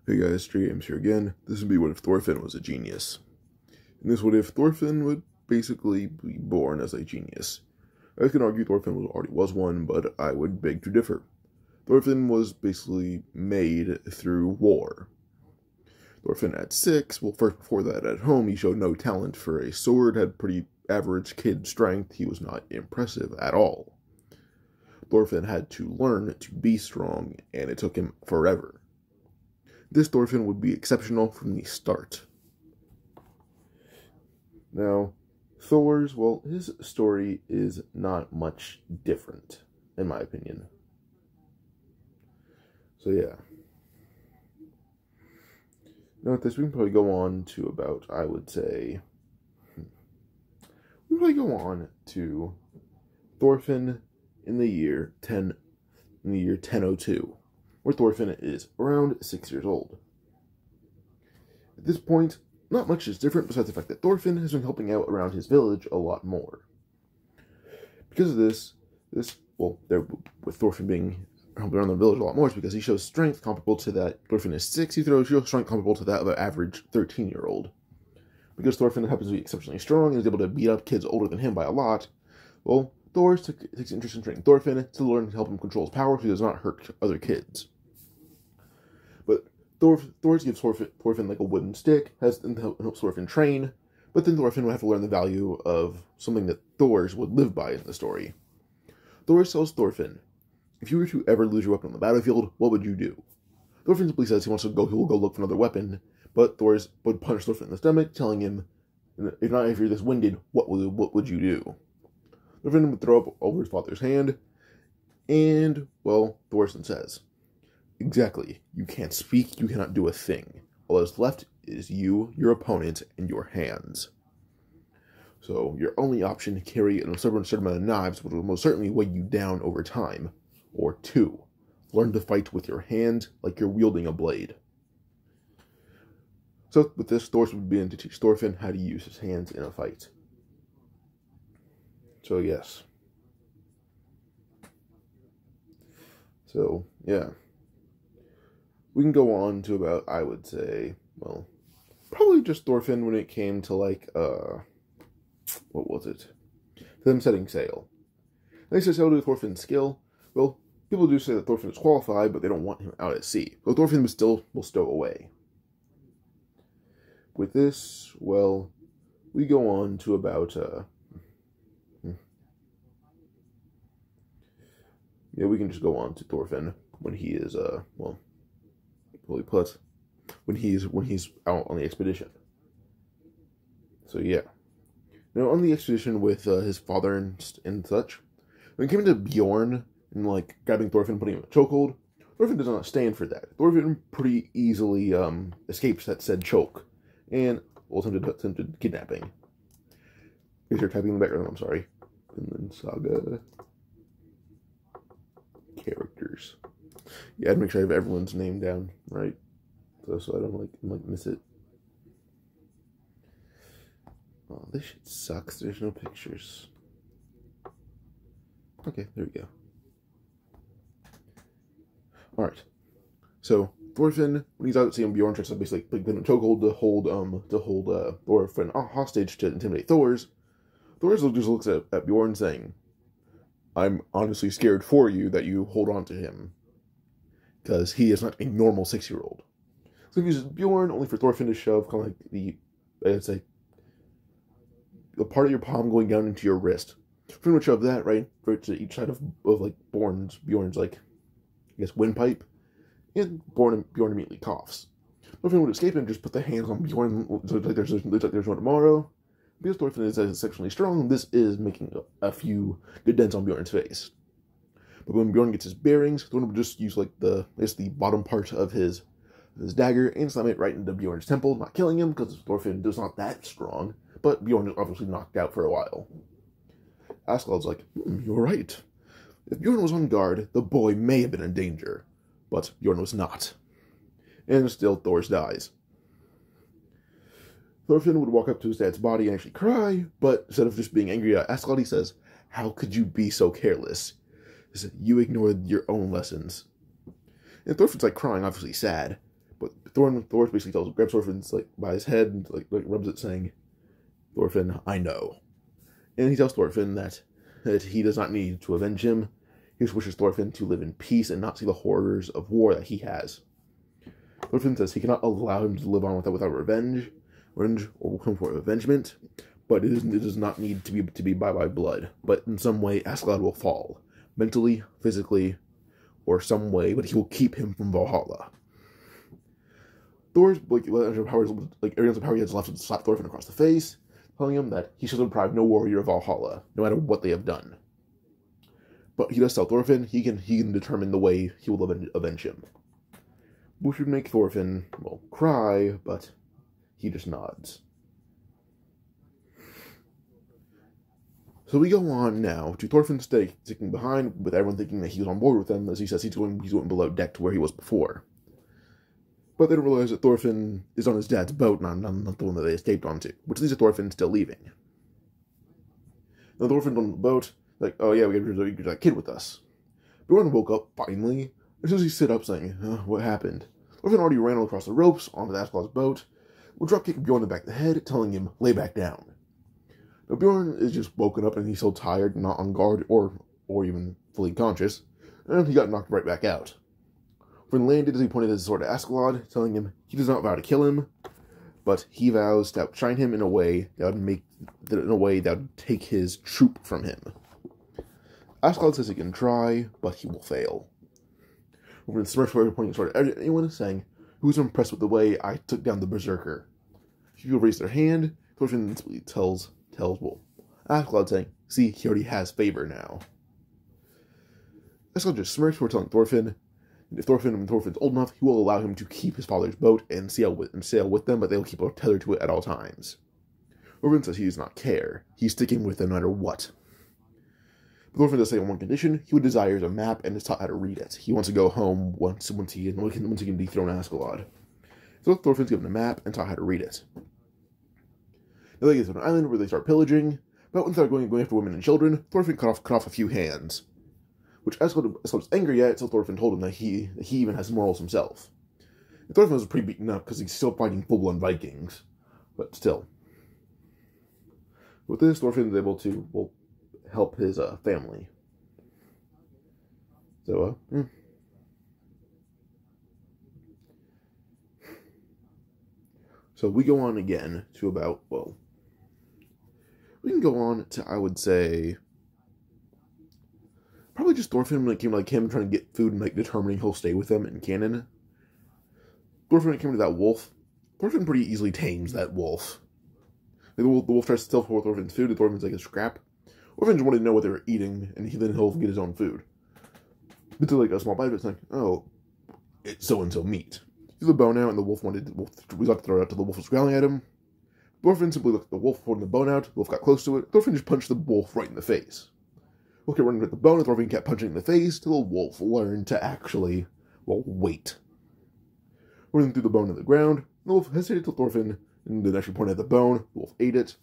Hey guys, Jay-Sensei here again. This would be what if Thorfinn was a genius. In this what if, Thorfinn would basically be born as a genius. I can argue Thorfinn already was one, but I would beg to differ. Thorfinn was basically made through war. Thorfinn at 6, well first before that at home he showed no talent for a sword, had pretty average kid strength, he was not impressive at all. Thorfinn had to learn to be strong, and it took him forever. This Thorfinn would be exceptional from the start. Now, Thor's, well, his story is not much different, in my opinion. So yeah. Now with this, we can probably go on to about, I would say, we can probably go on to Thorfinn in the year 1002. Where Thorfinn is around 6 years old. At this point, not much is different besides the fact that Thorfinn has been helping out around his village a lot more. Because of this, with Thorfinn being helping around the village a lot more, it's because he shows strength comparable to that. Thorfinn is 6, he shows strength comparable to that of an average 13-year-old. Because Thorfinn happens to be exceptionally strong and is able to beat up kids older than him by a lot, well, Thor takes interest in training Thorfinn to learn to help him control his power so he does not hurt other kids. But Thor gives Thorfinn like a wooden stick, helps Thorfinn train, but then Thorfinn would have to learn the value of something that Thor's would live by in the story. Thor tells Thorfinn, if you were to ever lose your weapon on the battlefield, what would you do? Thorfinn simply says he will go look for another weapon, but Thor would punch Thorfinn in the stomach, telling him, if you're this winded, what would you do? Thorfinn would throw up over his father's hand, and, well, Thorfinn says, exactly. You can't speak, you cannot do a thing. All that's left is you, your opponent, and your hands. So, your only option to carry a certain amount of knives, which will most certainly weigh you down over time. Or 2. Learn to fight with your hand like you're wielding a blade. So, with this, Thor would begin to teach Thorfinn how to use his hands in a fight. So, yes. So, yeah. We can go on to about, I would say, well, probably just Thorfinn when it came to, like, what was it? Them setting sail. They say sail to Thorfinn's skill. Well, people do say that Thorfinn is qualified, but they don't want him out at sea. So Thorfinn will stow away. With this, well, we go on to about, yeah, we can just go on to Thorfinn when he is, well, fully put, when he's out on the expedition. So yeah. Now on the expedition with his father and such, when it came to Bjorn and like grabbing Thorfinn and putting him in a chokehold, Thorfinn does not stand for that. Thorfinn pretty easily escapes that said choke and attempted kidnapping. If you're typing in the background, I'm sorry. And then Saga characters. Yeah, I'd make sure I have everyone's name down, right? So I don't like miss it. Oh, this shit sucks. There's no pictures. Okay, there we go. Alright. So, Thorfinn, when he's out at sea, Bjorn tries to basically put him in a chokehold to hold Thorfinn hostage to intimidate Thor's just looks at Bjorn saying, I'm honestly scared for you that you hold on to him. Because he is not a normal 6-year-old. So he uses Bjorn only for Thorfinn to shove kind of like the part of your palm going down into your wrist. Pretty much shove that right to each side of like Bjorn's like, I guess, windpipe. And Bjorn immediately coughs. Thorfinn would escape and just put the hands on Bjorn like there's no tomorrow. Because Thorfinn is exceptionally strong, this is making a few good dents on Bjorn's face. But when Bjorn gets his bearings, Thorfinn would just use like the bottom part of his dagger and slam it right into Bjorn's temple, not killing him because Thorfinn is not that strong. But Bjorn is obviously knocked out for a while. Askeladd's like, you're right. If Bjorn was on guard, the boy may have been in danger, but Bjorn was not. And still, Thor dies. Thorfinn would walk up to his dad's body and actually cry, but instead of just being angry at Askeladd, he says, how could you be so careless? He said, you ignored your own lessons. And Thorfinn's like crying, obviously sad, but Thor basically grabs Thorfinn's like by his head and like rubs it, saying, "Thorfinn, I know." And he tells Thorfinn that he does not need to avenge him. He just wishes Thorfinn to live in peace and not see the horrors of war that he has. Thorfinn says he cannot allow him to live on without revenge or come for avengement, but it does not need to be by blood. But in some way, Asgard will fall, mentally, physically, or some way. But he will keep him from Valhalla. Thor's areas of power he has left to slap Thorfinn across the face, telling him that he shall deprive no warrior of Valhalla, no matter what they have done. But he does tell Thorfinn he can determine the way he will avenge him. Which would make Thorfinn, well, cry, but he just nods. So we go on now to Thorfinn sticking behind, with everyone thinking that he was on board with them, as he says he's going below deck to where he was before. But they don't realize that Thorfinn is on his dad's boat, not the one that they escaped onto, which leads to Thorfinn still leaving. Now Thorfinn's on the boat, like, oh yeah, we got that kid with us. Bjorn woke up, finally, as soon as he stood up saying, what happened? Thorfinn already ran across the ropes onto the Asgard's boat, will dropkick Bjorn in the back of the head, telling him, lay back down. Now Bjorn is just woken up and he's so tired, not on guard, or even fully conscious, and he got knocked right back out. Thorfinn landed as he pointed his sword at Askeladd, telling him he does not vow to kill him, but he vows to outshine him in a way that would take his troop from him. Askeladd says he can try, but he will fail. Thorfinn smirks while pointing his sword at anyone, saying, "Who's impressed with the way I took down the Berserker?" If people raise their hand, Thorfinn tells Askeladd, saying, "See, he already has favor now." Askeladd just smirks before telling Thorfinn, and if Thorfinn's old enough, he will allow him to keep his father's boat and sail with them, but they'll keep tethered to it at all times. Thorfinn says he does not care. He's sticking with them no matter what. But Thorfinn does say on one condition: he would desire a map and is taught how to read it. He wants to go home once he can dethrone Askeladd. So Thorfinn's given a map and taught how to read it. Now they get to an island where they start pillaging, but instead of going after women and children, Thorfinn cut off a few hands. Which Askeladd angry at, so Thorfinn told him that he even has morals himself. And Thorfinn was pretty beaten up because he's still fighting full-blood Vikings, but still. With this, Thorfinn is able to help his family. So So we go on again to about, we can go on to, I would say, probably just Thorfinn when it came to him trying to get food and determining he'll stay with them in canon. Thorfinn, when it came to that wolf, Thorfinn pretty easily tames that wolf. The wolf tries to steal Thorfinn's food, and Thorfinn's like a scrap. Thorfinn just wanted to know what they were eating, and then he'll get his own food. It's like a small bite, but it's like, oh, it's so-and-so meat. He threw the bone out, and the wolf was about to throw it out till the wolf was growling at him. Thorfinn simply looked at the wolf, holding the bone out. The wolf got close to it. Thorfinn just punched the wolf right in the face. The wolf kept running with the bone, and Thorfinn kept punching in the face till the wolf learned to actually, wait. Thorfinn threw the bone in the ground. The wolf hesitated till Thorfinn, and then actually pointed at the bone. The wolf ate it.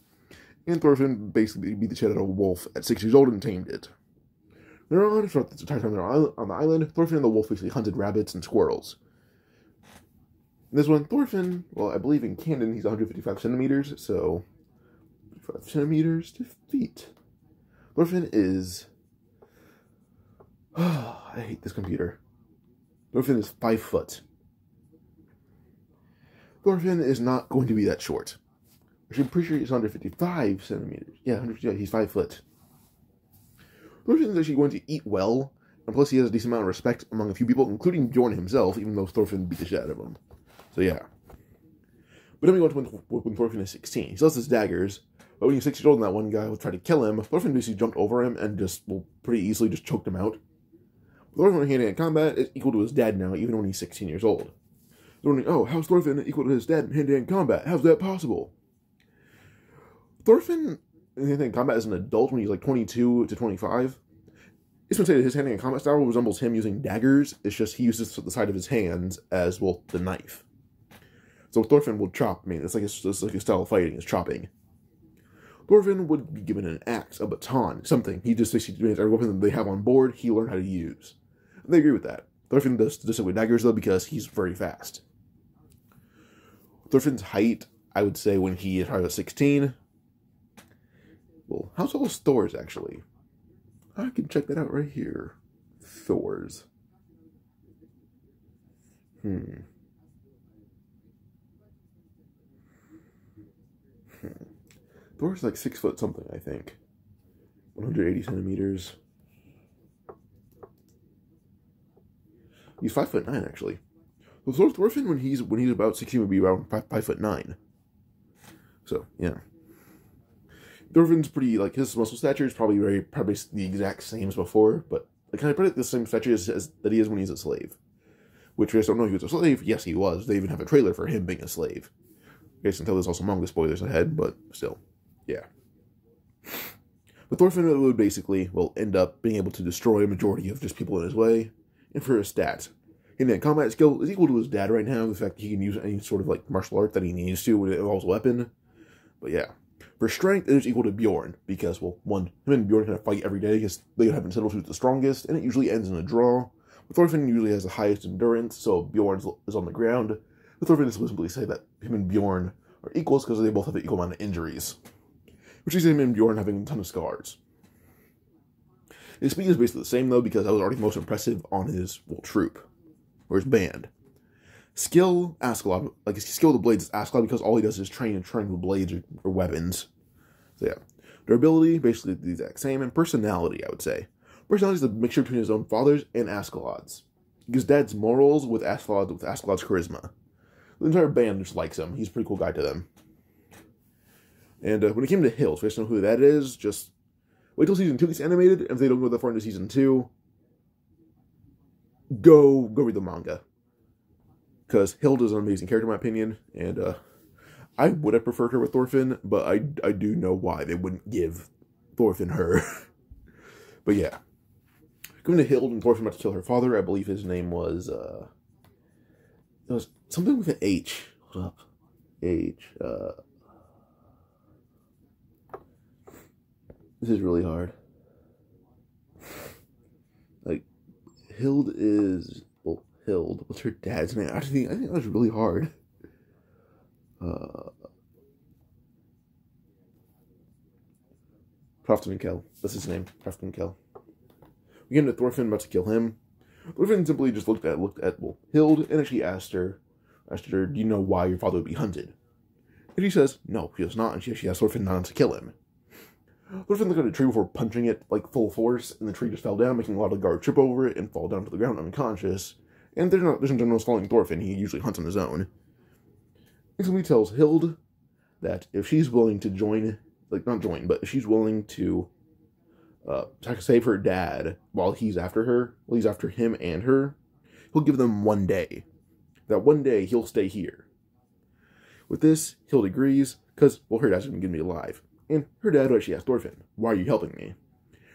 And Thorfinn basically beat the shit out of a wolf at 6 years old and tamed it. Later on, throughout the entire time they're on the island, Thorfinn and the wolf basically hunted rabbits and squirrels. In this one, Thorfinn, I believe in canon he's 155 centimeters, so 55 centimeters to feet. Thorfinn is... I hate this computer. Thorfinn is 5 foot. Thorfinn is not going to be that short. Actually, I'm pretty sure he's 155 centimeters. Yeah, he's 5 foot. Thorfinn is actually going to eat well, and plus he has a decent amount of respect among a few people, including Bjorn himself, even though Thorfinn beat the shit out of him. So yeah. But then we go to when Thorfinn is 16. He still has his daggers, but when he's 6 years old and that one guy will try to kill him, Thorfinn basically jumped over him and just pretty easily just choked him out. Thorfinn in hand-to-hand combat is equal to his dad now, even when he's 16 years old. They're wondering, oh, how's Thorfinn equal to his dad in hand-to-hand combat? How's that possible? Thorfinn in hand-to-hand combat as an adult when he's 22 to 25. It's been said that his hand-to-hand combat style resembles him using daggers. It's just he uses the side of his hands as, the knife. So Thorfinn will chop. It's like a style of fighting, is chopping. Thorfinn would be given an axe, a baton, something. He just basically every weapon that they have on board, he learned how to use. And they agree with that. Thorfinn does with daggers, though, because he's very fast. Thorfinn's height, I would say when he is probably 16. Well, how tall is Thor's, actually? I can check that out right here. Thor's. Thor's like 6 foot something, I think. 180 centimeters. He's 5'9", actually. So Thorfinn, when he's about 16, would be around 5'9". So yeah, Thorfinn's pretty, like, his muscle stature is probably the exact same as before, but like, can I predict the same stature as that he is when he's a slave? Which, I guess, don't know if he was a slave. Yes, he was. They even have a trailer for him being a slave. I guess until there's also manga spoilers ahead, but still, yeah. But Thorfinn would basically, well, end up being able to destroy a majority of just people in his way. And for his stats, his combat skill is equal to his dad right now. The fact that he can use any sort of like martial art that he needs to when it involves a weapon. But yeah, for strength, it is equal to Bjorn because, well, him and Bjorn kind of fight every day because they have been settled who's the strongest, and it usually ends in a draw. But Thorfinn usually has the highest endurance, so Bjorn is on the ground. But Thorfinn is simply say that him and Bjorn are equals because they both have an equal amount of injuries, which is him and Bjorn having a ton of scars. His speed is basically the same, though, because that was already most impressive on his, well, troop, or his band. Skill, Askeladd. Like, his skill with the blades is Askeladd because all he does is train with blades or weapons. So, yeah. Durability, basically the exact same. And personality, I would say. Personality is a mixture between his own father's and Askeladd's. His dad's morals with Askeladd's charisma. The entire band just likes him. He's a pretty cool guy to them. And when it came to Hill, so you guys know who that is, just wait till Season 2 gets animated, and if they don't go that far into Season 2, go read the manga. Because Hilda's an amazing character, in my opinion, and I would have preferred her with Thorfinn, but I do know why they wouldn't give Thorfinn her. But yeah. Going to Hild and Thorfinn about to kill her father, I believe his name was, it was something with an H. Hold up. H, this is really hard. Like, Hild is, well, Hild. What's her dad's name? I think that was really hard. Hrafn-Kell. That's his name. Hrafn-Kell. We get into Thorfinn about to kill him. Thorfinn simply just looked at well, Hild and actually asked her, do you know why your father would be hunted? And she says, no, he does not, and she actually asked Thorfinn not to kill him. Thorfinn looked at a tree before punching it, like, full force, and the tree just fell down, making a lot of guards trip over it and fall down to the ground unconscious. And there's no generals following Thorfinn, he usually hunts on his own. And so he tells Hild that if she's willing to join, like, not join, but if she's willing to save her dad while he's after her, while he's after him and her, he'll give them 1 day. That 1 day, he'll stay here. With this, Hild agrees, because, well, her dad's going to be alive. And her dad would actually ask Thorfinn, why are you helping me?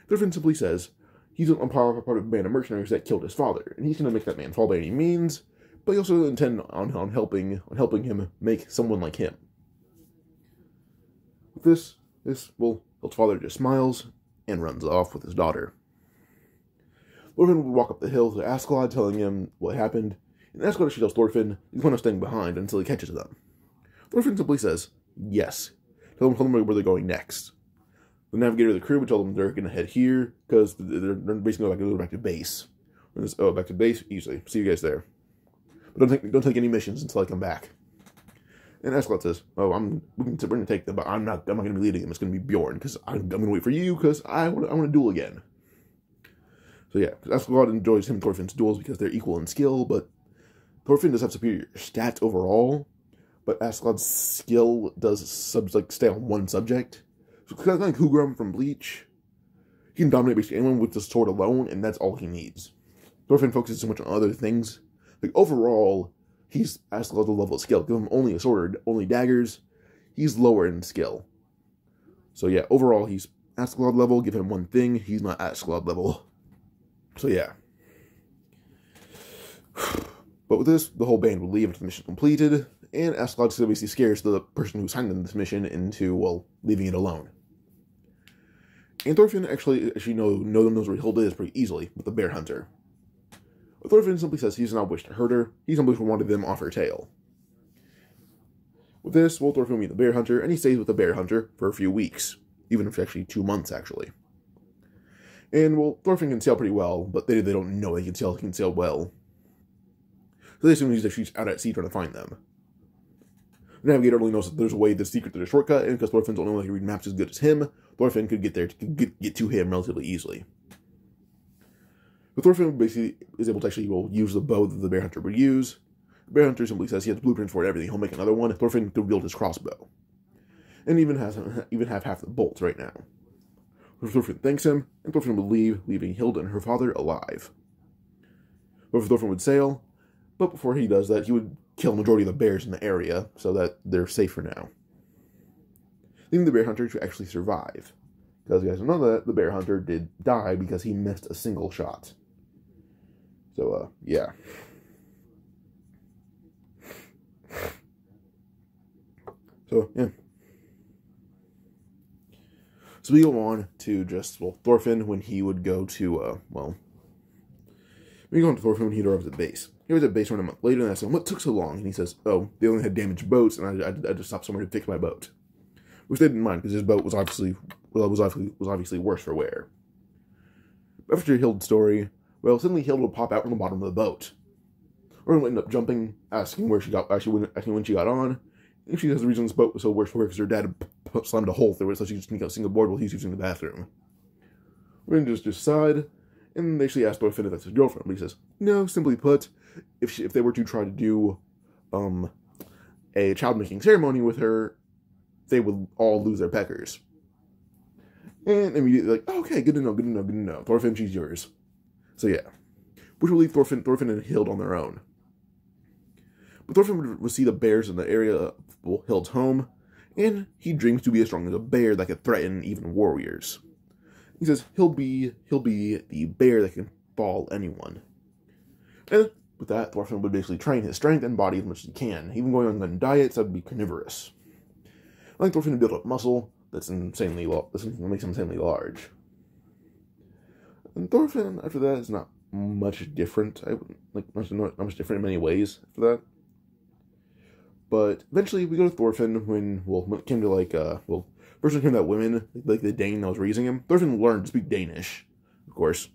Thorfinn simply says, he's a part of a band of mercenaries that killed his father, and he's going to make that man fall by any means, but he also intends on helping him make someone like him. With this, well, Hild's father just smiles and runs off with his daughter. Thorfinn would walk up the hill to Askeladd, telling him what happened, and Askeladd actually tells Thorfinn he's going to stay behind until he catches them. Thorfinn simply says, yes. Tell them where they're going next. The navigator of the crew would tell them they're going to head here, because they're basically going to go back to base. Back to base, easily. See you guys there. But don't take any missions until I come back. And Askeladd says, oh, we're going to take them, but I'm not going to be leading them. It's going to be Bjorn, because I'm going to wait for you, because I want to duel again. So yeah, Askeladd enjoys him and Thorfinn's duels because they're equal in skill, but Thorfinn does have superior stats overall. But Askeladd's skill does stay on one subject. So kind of like Hugram from Bleach, he can dominate basically anyone with the sword alone, and that's all he needs. Thorfinn focuses so much on other things. Like, overall, he's Askeladd's level of skill. Give him only a sword, only daggers, he's lower in skill. So yeah, overall, he's Askeladd level. Give him one thing, he's not Askeladd level. So yeah. But with this, the whole band will leave after the mission completed, and Askeladd basically scares the person who assigned them this mission into, well, leaving it alone. And Thorfinn actually knows where Hilda is pretty easily, with the bear hunter. But Thorfinn simply says he does not wish to hurt her, he simply wanted them off her tail. With this, well, Thorfinn will meet the bear hunter, and he stays with the bear hunter for a few weeks. Even if actually 2 months, actually. And, well, Thorfinn can sail pretty well, but they don't know he can sail well. So they assume he's actually out at sea trying to find them. The navigator only knows that there's a way, the secret to the shortcut, and because Thorfinn's only one who can read maps as good as him, Thorfinn could get there, get to him relatively easily. But Thorfinn basically is able to actually use the bow that the bear hunter would use. The bear hunter simply says he has blueprints for it, everything. He'll make another one. Thorfinn could build his crossbow, and even have half the bolts right now. Thorfinn thanks him, and Thorfinn would leave, leaving Hilda and her father alive. Thorfinn would sail, but before he does that, he would kill the majority of the bears in the area, so that they're safe for now. Leaving the bear hunter to actually survive. Because you guys know that the bear hunter did die because he missed a single shot. So, yeah. So, yeah. So we go on to just, Thorfinn when he would go to, we go on to Thorfinn when he arrives at base. He was at base 1 month later, and I asked him, what took so long? And he says, oh, they only had damaged boats, and I just stopped somewhere to fix my boat. Which they didn't mind, because his boat was obviously worse for wear. After Hild's story, well, suddenly Hild would pop out from the bottom of the boat. Or would end up jumping, asking when she got on. And she says the reason this boat was so worse for her because her dad slammed a hole through it, so she could sneak out single board while he's using the bathroom. We're going to just decide, and they actually asked Thorfinn if that's his girlfriend, but he says, no, simply put, if they were to try to do a child-making ceremony with her, they would all lose their peckers. And immediately like, oh, okay, good to know. Thorfinn, she's yours. So yeah. Which will leave Thorfinn and Hild on their own. But Thorfinn would see the bears in the area of Hild's home, and he dreams to be as strong as a bear that could threaten even warriors. He says he'll be the bear that can fall anyone. And with that, Thorfinn would basically train his strength and body as much as he can, even going on diets that would be carnivorous. I think Thorfinn built up muscle that makes him insanely large. And Thorfinn, after that, is not much different. Not much different in many ways after that. But eventually, we go to Thorfinn when it came to first it came to that women, like the Dane that was raising him. Thorfinn learned to speak Danish, of course.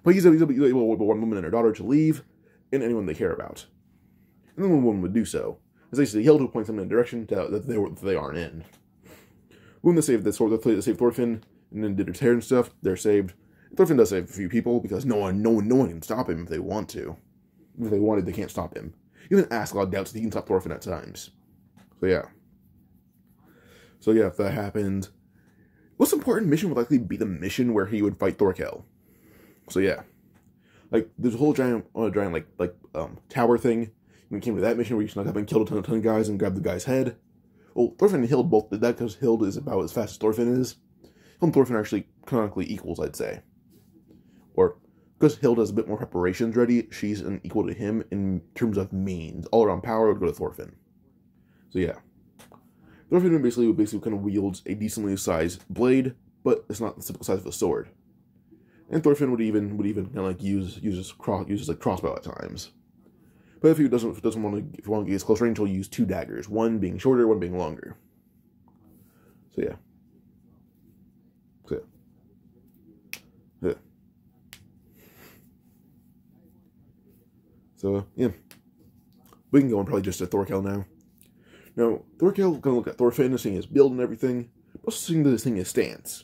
But he's able to one woman and her daughter to leave, and anyone they care about. And then one woman would do so. As they see Hild who points them in a direction that they aren't in. When they save Thorfinn and then did his hair and stuff, they're saved. Thorfinn does save a few people because no one can stop him if they want to. If they wanted, they can't stop him. Even Askeladd doubts that he can stop Thorfinn at times. So yeah. If that happened, most important mission would likely be the mission where he would fight Thorkel. So yeah. Like there's a whole giant tower thing. When it came to that mission where you snuck up and killed a ton of guys and grabbed the guy's head. Well, Thorfinn and Hild both did that because Hild is about as fast as Thorfinn is. Hild and Thorfinn are actually canonically equals, I'd say. Or, because Hild has a bit more preparations ready, she's an equal to him in terms of means. All around power would go to Thorfinn. So yeah. Thorfinn basically kind of wields a decently sized blade, but it's not the typical size of a sword. And Thorfinn would even kind of use his crossbow at times. But if he want to get close range, he'll use 2 daggers, one being shorter, one being longer. So yeah. So yeah. We can go on probably just to Thorkel now. Now, Thorkel gonna look at Thorfinn, seeing his build and everything, but also seeing his stance.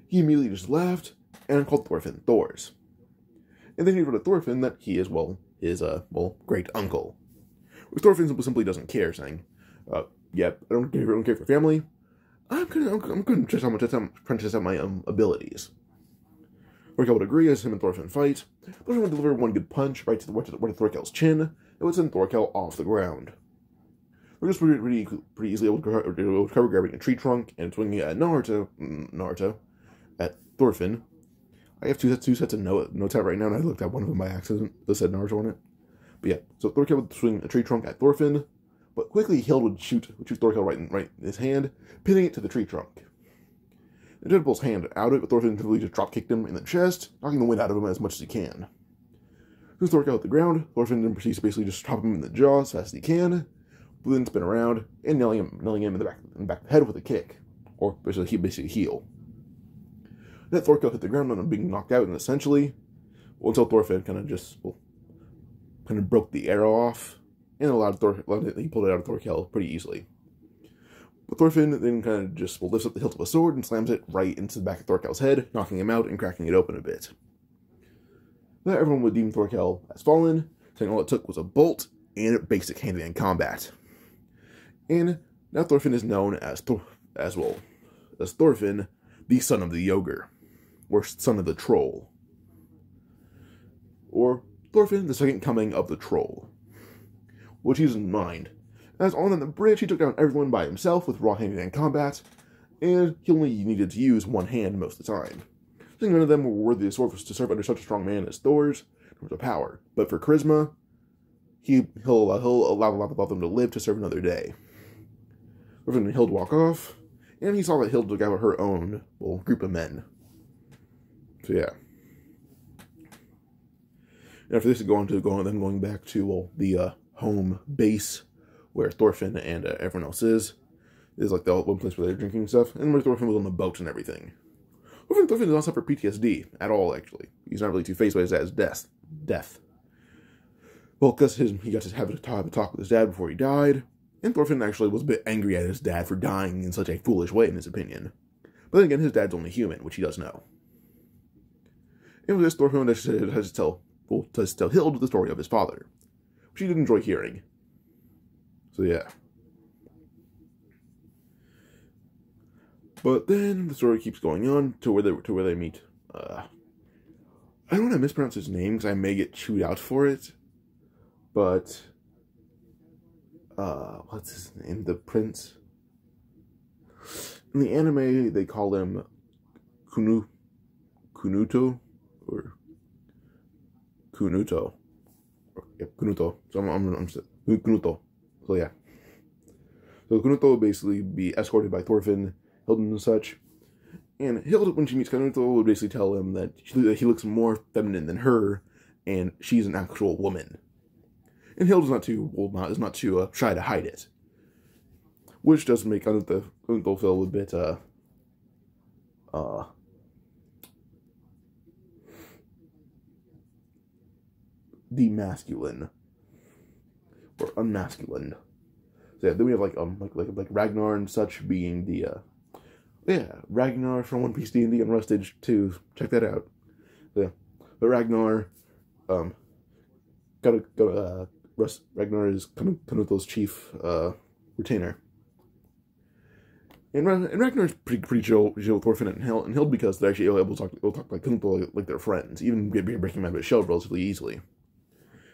He immediately just laughed and called Thorfinn Thors. And then he wrote to Thorfinn that he is, his great uncle. Which Thorfinn simply doesn't care, saying, I don't care for family. I'm gonna test out my abilities. Thorkel would agree as him and Thorfinn fight. Thorfinn would deliver one good punch right to Thorkel's chin, and would send Thorkel off the ground. We're just pretty easily able to cover grabbing a tree trunk and swinging at Naruto at Thorfinn. I have two sets of notes out right now, and I looked at one of them by accident that said Naruto on it. But yeah, so Thorkel would swing a tree trunk at Thorfinn, but quickly Hild would shoot Thorkel right in his hand, pinning it to the tree trunk. The Dead pulls hand out of it, but Thorfinn typically just drop kicked him in the chest, knocking the wind out of him as much as he can. Since Thorkel at the ground, Thorfinn then proceeds to basically just chop him in the jaw as fast as he can, who then spin around and nailing him in the back of the head with a kick, or basically heel. Then Thorkel hit the ground on him being knocked out, and essentially, until Thorfinn kind of broke the arrow off, and he pulled it out of Thorkel pretty easily. But Thorfinn then kind of just lifts up the hilt of a sword and slams it right into the back of Thorkel's head, knocking him out and cracking it open a bit. Now everyone would deem Thorkel as fallen, saying all it took was a bolt and basic hand-to-hand combat. And now Thorfinn is known as Thorfinn, the son of the Ogre, or son of the Troll, or Thorfinn, the second coming of the Troll, which he's in mind. As on the bridge, he took down everyone by himself with raw hand-to-hand combat, and he only needed to use one hand most of the time. So none of them were worthy to serve under such a strong man as Thor's in terms of power. But for charisma, he'll allow them to live to serve another day. Thorfinn and Hild walk off, and he saw that Hild took out her own group of men. So yeah. And after this, going back to the home base where Thorfinn and everyone else is like the one place where they're drinking stuff, and where Thorfinn was on the boat and everything. Thorfinn does not suffer PTSD at all, actually. He's not really too faced by his dad's death. Well, because he got to have a talk with his dad before he died, and Thorfinn actually was a bit angry at his dad for dying in such a foolish way, in his opinion. But then again, his dad's only human, which he does know. And with this, Thorfinn has to tell Hild the story of his father, which he did enjoy hearing. So yeah. But then the story keeps going on to where they meet. I don't want to mispronounce his name because I may get chewed out for it. But what's his name? The prince. In the anime, they call him Kunuto. Yeah, Kunuto. So I'm Kunuto. So yeah. So Kunuto will basically be escorted by Thorfinn, Hild and such. And Hild, when she meets Kunuto, will basically tell him that he looks more feminine than her, and she's an actual woman. And Hild is not too shy to hide it, which does make Kunuto feel a bit demasculine or unmasculine. So yeah, then we have like Ragnar and such being the Ragnar from One Piece D&D on Rustage 2. Check that out. So, yeah, but Ragnar Ragnar is Kunuto's chief retainer. And Ragnar's pretty chill with Thorfinn and Hild because they're actually able to talk like Kunuto like they're friends, even breaking him out of his shell relatively easily.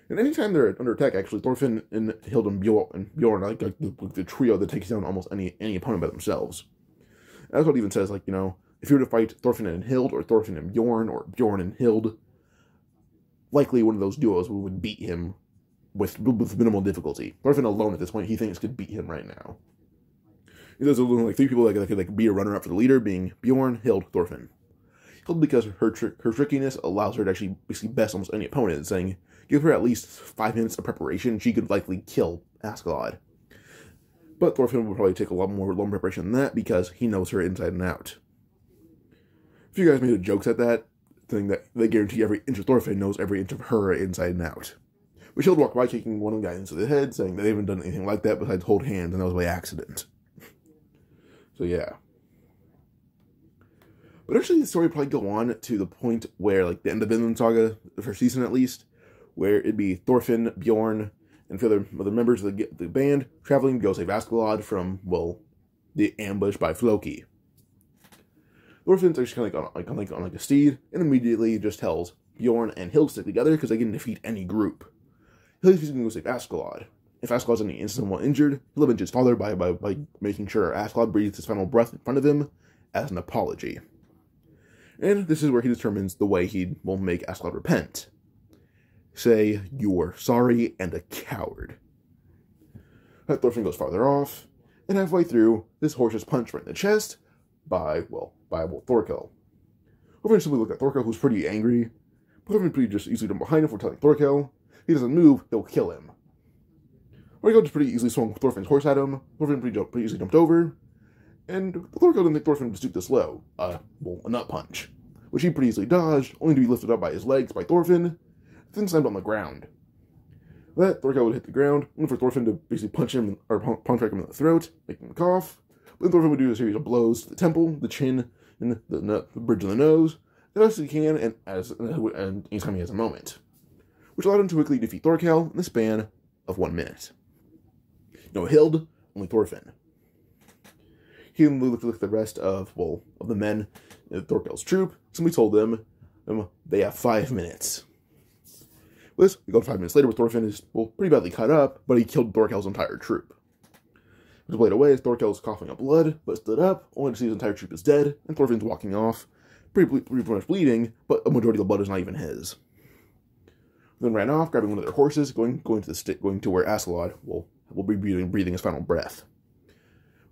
And anytime they're under attack, actually, Thorfinn and Hild and Bjorn are like the trio that takes down almost any opponent by themselves. And that's what it even says, if you were to fight Thorfinn and Hild, or Thorfinn and Bjorn, or Bjorn and Hild, likely one of those duos would beat him with minimal difficulty. Thorfinn alone at this point, he thinks could beat him right now. There's only three people that could be a runner-up for the leader, being Bjorn, Hild, Thorfinn. Hild, because her trickiness allows her to actually basically best almost any opponent, saying, give her at least 5 minutes of preparation, she could likely kill Askeladd. But Thorfinn would probably take a lot more long preparation than that, because he knows her inside and out. A few guys made jokes at that, saying that they guarantee every inch of Thorfinn knows every inch of her inside and out. But Hild walked by, kicking one of the guys into the head, saying that they haven't done anything like that besides hold hands, and that was by accident. So yeah. But actually, the story would probably go on to the point where, the end of Vinland Saga, the first season at least, where it'd be Thorfinn, Bjorn, and a few other members of the band traveling to go save Askeladd from, the ambush by Floki. Thorfinn's actually kind of on a steed, and immediately just tells Bjorn and Hild to stick together because they can defeat any group. Hild's going to go save Askeladd. If Askeladd's any instant while injured, he'll avenge his father by making sure Askeladd breathes his final breath in front of him as an apology. And this is where he determines the way he will make Askeladd repent. Say, you're sorry and a coward. Thorfinn goes farther off, and halfway through, this horse is punched right in the chest by Thorkel. Thorfinn simply looked at Thorkel, who's pretty angry, but Thorfinn pretty just easily done behind him for telling Thorkel, he doesn't move, he'll kill him. Thorkel just pretty easily swung Thorfinn's horse at him. Thorfinn pretty easily jumped over, and Thorkel didn't think Thorfinn would stoop this low. A nut punch, which he pretty easily dodged, only to be lifted up by his legs by Thorfinn, then slammed on the ground. That Thorkel would hit the ground, only for Thorfinn to basically punch him, or punch him in the throat, making him cough. But then Thorfinn would do a series of blows to the temple, the chin, and the bridge of the nose, as best he can, and anytime he has a moment, which allowed him to quickly defeat Thorkel in the span of 1 minute. No Hild, only Thorfinn. He looked at the rest of the men in Thorkel's troop. Somebody told them they have 5 minutes. With this, we go 5 minutes later, where Thorfinn is pretty badly cut up, but he killed Thorkel's entire troop. He was played away as Thorkel's coughing up blood, but stood up, only to see his entire troop is dead, and Thorfinn's walking off, pretty much bleeding, but a majority of the blood is not even his. Then ran off, grabbing one of their horses, going to where Askeladd will be breathing his final breath.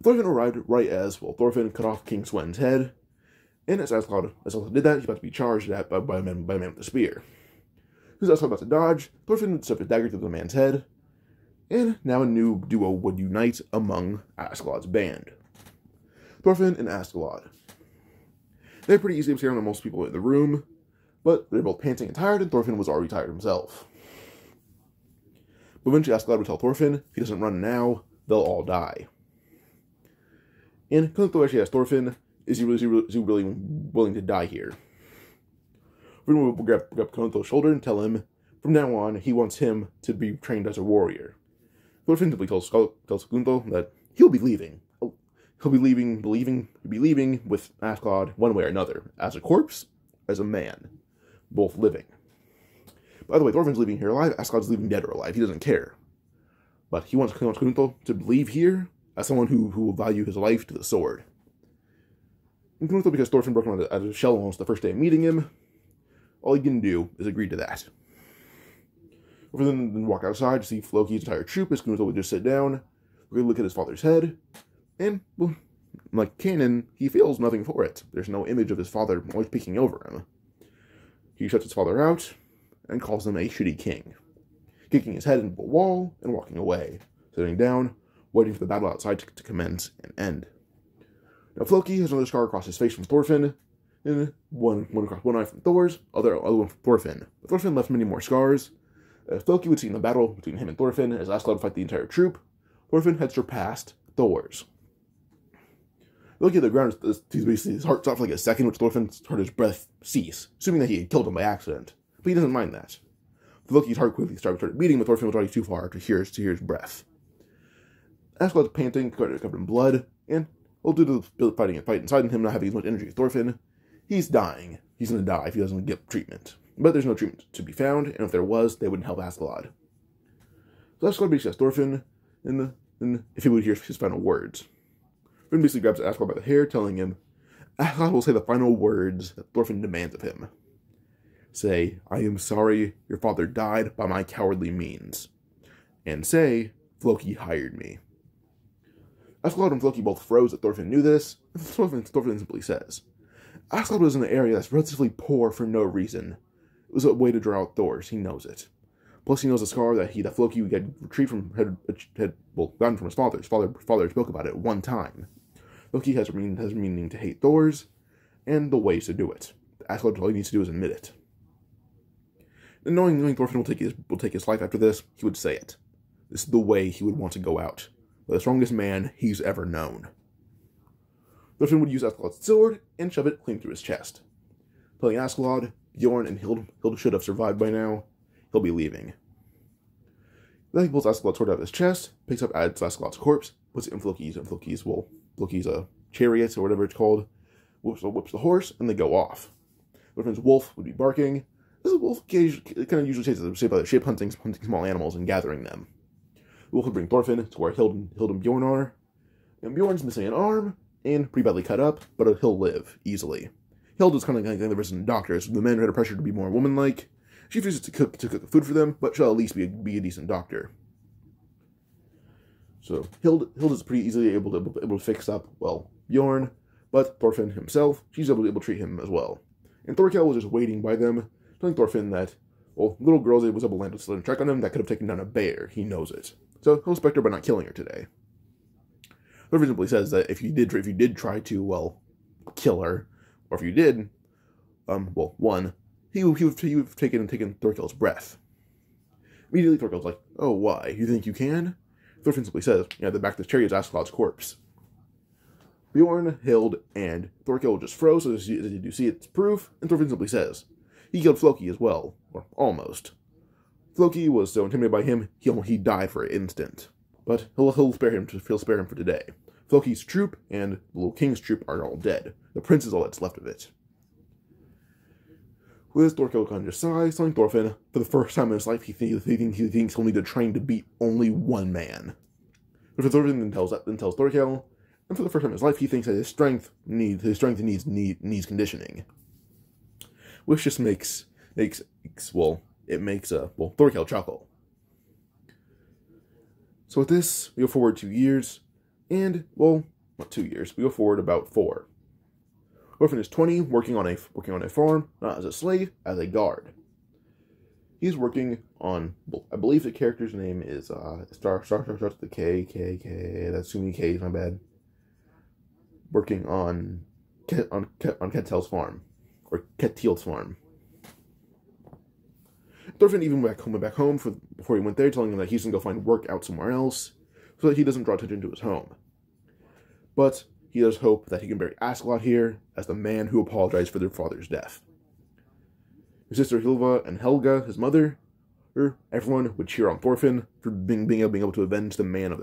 Thorfinn arrived right as Thorfinn cut off King Swen's head, and as Askeladd did that, he's about to be charged at by a man with a spear. As Askeladd about to dodge, Thorfinn stuffed a dagger through the man's head, and now a new duo would unite among Askeladd's band. Thorfinn and Askeladd. They're pretty easy to see around most people in the room, but they're both panting and tired, and Thorfinn was already tired himself. But eventually Askeladd would tell Thorfinn, if he doesn't run now, they'll all die. And Knut actually asked Thorfinn, is he really willing to die here? Thorfinn will grab Knut's shoulder and tell him, from now on, he wants him to be trained as a warrior. Thorfinn simply tells Knut that he'll be leaving. He'll be leaving with Askeladd one way or another, as a corpse, as a man, both living. By the way, Thorfinn's leaving here alive, Askeladd's leaving dead or alive, he doesn't care. But he wants Knut to leave here as someone who will value his life to the sword. And Knut, because Thorfinn broke him out of his shell almost the first day of meeting him, all he can do is agree to that. Thorfinn then walk outside to see Loki's entire troop as Knut would just sit down, look at his father's head, and, like canon, he feels nothing for it. There's no image of his father always peeking over him. He shuts his father out, and calls him a shitty king, kicking his head into the wall and walking away, sitting down, waiting for the battle outside to commence and end. Now Floki has another scar across his face from Thorfinn, and one across one eye from Thor's, other one from Thorfinn. But Thorfinn left many more scars. Floki would see in the battle between him and Thorfinn, as Askeladd would fight the entire troop, Thorfinn had surpassed Thor's. Looking at the ground, his heart stopped for like a second, which Thorfinn heard his breath cease, assuming that he had killed him by accident. But he doesn't mind that. Loki's heart quickly started beating, but Thorfinn was already too far to hear his breath. Askeladd's panting, covered in blood, and due to the fight inside him not having as much energy as Thorfinn, he's dying. He's going to die if he doesn't get treatment. But there's no treatment to be found, and if there was, they wouldn't help Askeladd. So Askeladd basically asks Thorfinn, and if he would hear his final words. Thorfinn basically grabs Askeladd by the hair, telling him, Askeladd will say the final words that Thorfinn demands of him. Say, I am sorry your father died by my cowardly means. And say, Floki hired me. Askeladd and Floki both froze that Thorfinn knew this, and Thorfinn simply says, Askeladd was in an area that's relatively poor for no reason. It was a way to draw out Thor's, he knows it. Plus he knows the scar that Floki had retrieved from, gotten from his father. His father spoke about it one time. Floki has meaning to hate Thor's, and the ways to do it. Askeladd, all he needs to do is admit it. And knowing Thorfinn will take his life after this, he would say it. This is the way he would want to go out. The strongest man he's ever known. Thorfinn would use Askeladd's sword and shove it clean through his chest. Telling Askeladd, Bjorn, and Hild should have survived by now, he'll be leaving. Then he pulls Askeladd's sword out of his chest, picks up Askeladd's corpse, puts it in Floki's chariot, or whatever it's called, whips the horse, and they go off. Thorfinn's wolf would be barking. This wolf kind of usually chases shape hunting small animals and gathering them. The wolf would bring Thorfinn to where Hild and Bjorn are, and Bjorn's missing an arm, and pretty badly cut up, but he'll live easily. Hild is kind of like the resident doctor, so the men are under pressure to be more woman-like. She refuses to cook food for them, but she'll at least be a decent doctor. So Hild is pretty easily able to fix up, Bjorn, but Thorfinn himself, she's able to treat him as well. And Thorkel was just waiting by them, telling Thorfinn that Well, little girl was able to land a check on him that could have taken down a bear. He knows it. So he'll respect her by not killing her today. Thorfinn simply says that if you did try to, well, kill her, or if you did, well, one, he would have taken Thorkell's breath. Immediately, Thorkell's like, "Oh, why? You think you can?" Thorfinn simply says, "Yeah, the back of the chariot is Askeladd's corpse." Bjorn, Hild, and Thorkell just froze, as you see it's proof, and Thorfinn simply says, he killed Floki as well, or almost. Floki was so intimidated by him, he died for an instant. But he'll spare him for today. Floki's troop and the little king's troop are all dead. The prince is all that's left of it. With this, Thorkell kind of just sighs, telling Thorfinn, for the first time in his life, he thinks he'll need to train to beat only one man. But Thorfinn then tells Thorkell, and for the first time in his life, he thinks that his strength needs conditioning, which just makes Thorkell chuckle. So with this, we go forward 2 years, and well, not 2 years. We go forward about 4. Thorfinn is 20, working on a farm, not as a slave, as a guard. He's working on, well, I believe the character's name is starts with the K. That's too many K's, my bad. Working on Ketil's farm, or Ketil's farm. Thorfinn even went back home before he went there, telling him that he's gonna go find work out somewhere else, so that he doesn't draw attention to his home. But he does hope that he can bury Askeladd here as the man who apologized for their father's death. His sister Hilva and Helga, his mother, everyone would cheer on Thorfinn for being able to avenge the man of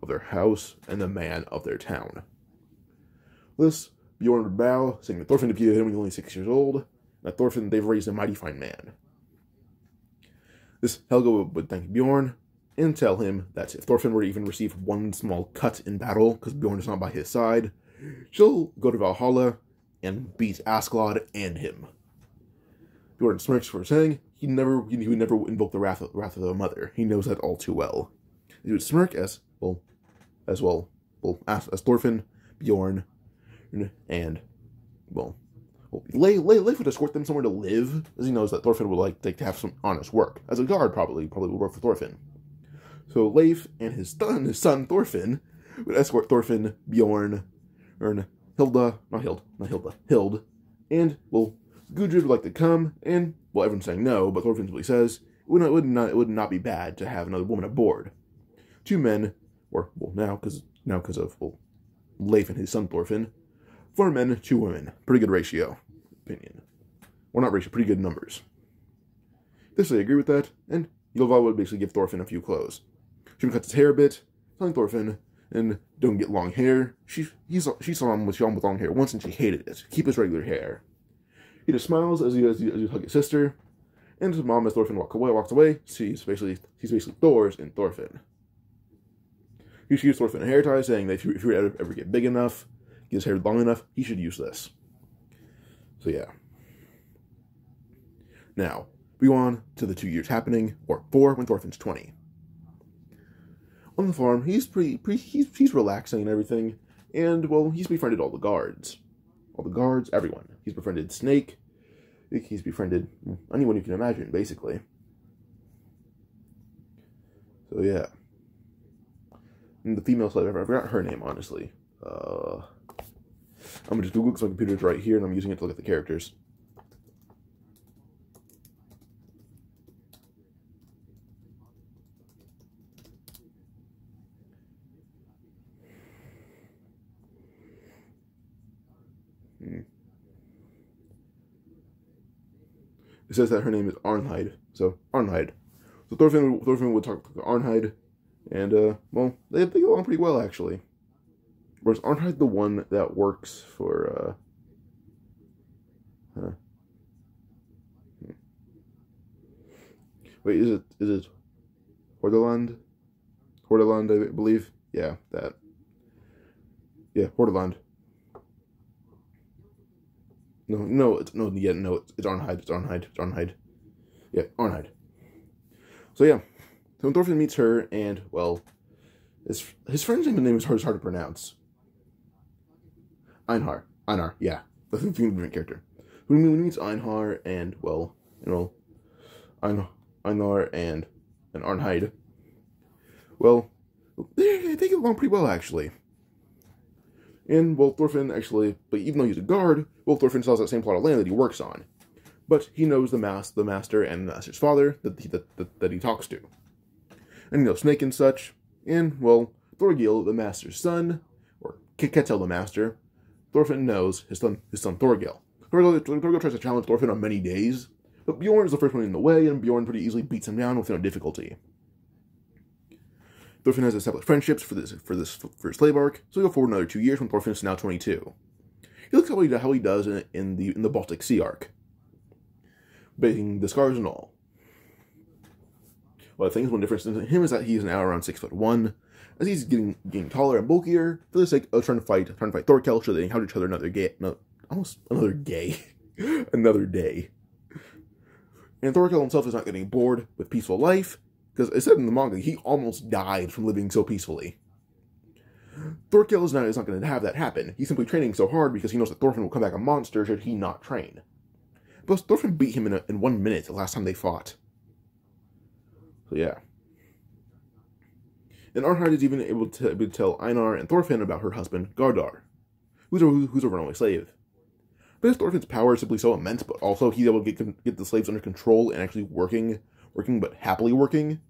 their house and the man of their town. This, Bjorn would bow, saying that Thorfinn defeated him when he was only 6 years old, and that Thorfinn they've raised a mighty fine man. This Helga would thank Bjorn and tell him that if Thorfinn were to even receive one small cut in battle, because Bjorn is not by his side, she'll go to Valhalla and beat Askeladd and him. Bjorn smirks for saying he would never invoke the wrath of the mother. He knows that all too well. He would smirk as Thorfinn, Bjorn, and Leif would escort them somewhere to live, as he knows that Thorfinn would like to have some honest work. As a guard, probably would work for Thorfinn. So Leif and his son Thorfinn would escort Thorfinn, Bjorn, Hild, and Gudrid would like to come, and everyone's saying no, but Thorfinn simply says it would not be bad to have another woman aboard. 2 men, or now because of Leif and his son Thorfinn, 4 men, 2 women. Pretty good ratio, opinion. Well, not ratio, pretty good numbers. This, I agree with that, and Ylva would basically give Thorfinn a few clothes. She would cut his hair a bit, telling Thorfinn, and don't get long hair. She saw him with long hair once, and she hated it. Keep his regular hair. He just smiles as he hug his sister, and his mom, as Thorfinn walks away, he's basically Thor's in Thorfinn. He gives Thorfinn a hair tie, saying that if he ever get big enough, get his hair long enough, he should use this. So yeah. Now, we go on to the 2 years happening, or 4, when Thorfinn's 20. On the farm, he's relaxing and everything, and, he's befriended all the guards. Everyone. He's befriended Snake. He's befriended anyone you can imagine, basically. So, yeah. And the female slave, I forgot her name, honestly. I'm gonna just Google it because my computer's right here, and I'm using it to look at the characters. It says that her name is Arnheid. So, Arnheid. So Thorfinn would talk to Arnheid, and, they get along pretty well, actually. Or is Arnheid the one that works for, Wait, is it Hordaland? Hordaland, I believe? Yeah, that. Yeah, Hordaland. It's Arnheid. Yeah, Arnheid. So yeah, so when Thorfinn meets her, and his friend's name is hard to pronounce. Einar, yeah, that's a different character. When he meets Einar, and Einar and Arnheid. Well, they get along pretty well, actually. And, well, Thorfinn actually, but even though he's a guard, well, Thorfinn still has that same plot of land that he works on. But he knows the master and the master's father that he talks to. And he knows Snake and such. And, well, Thorgil, the master's son, or Ketil the master, Thorfinn knows his son Thorgil. Thorgil tries to challenge Thorfinn on many days, but Bjorn is the first one in the way, and Bjorn pretty easily beats him down with no difficulty. Thorfinn has established friendships for his slave arc, so he'll go forward another 2 years when Thorfinn is now 22. He looks how he does in the Baltic Sea arc, beating the scars and all. Well, I think one difference in him is that he is now around 6'1", as he's getting taller and bulkier for the sake of trying to fight Thorkel, so they encounter each other another day. And Thorkel himself is not getting bored with peaceful life, because it said in the manga he almost died from living so peacefully. Thorkel is not going to have that happen. He's simply training so hard because he knows that Thorfinn will come back a monster should he not train. Plus, Thorfinn beat him in 1 minute the last time they fought. So yeah. And Arnheid is even able to tell Einar and Thorfinn about her husband, Gardar, who's a runaway slave. But his Thorfinn's power is simply so immense, but also he's able to get the slaves under control and actually working but happily working,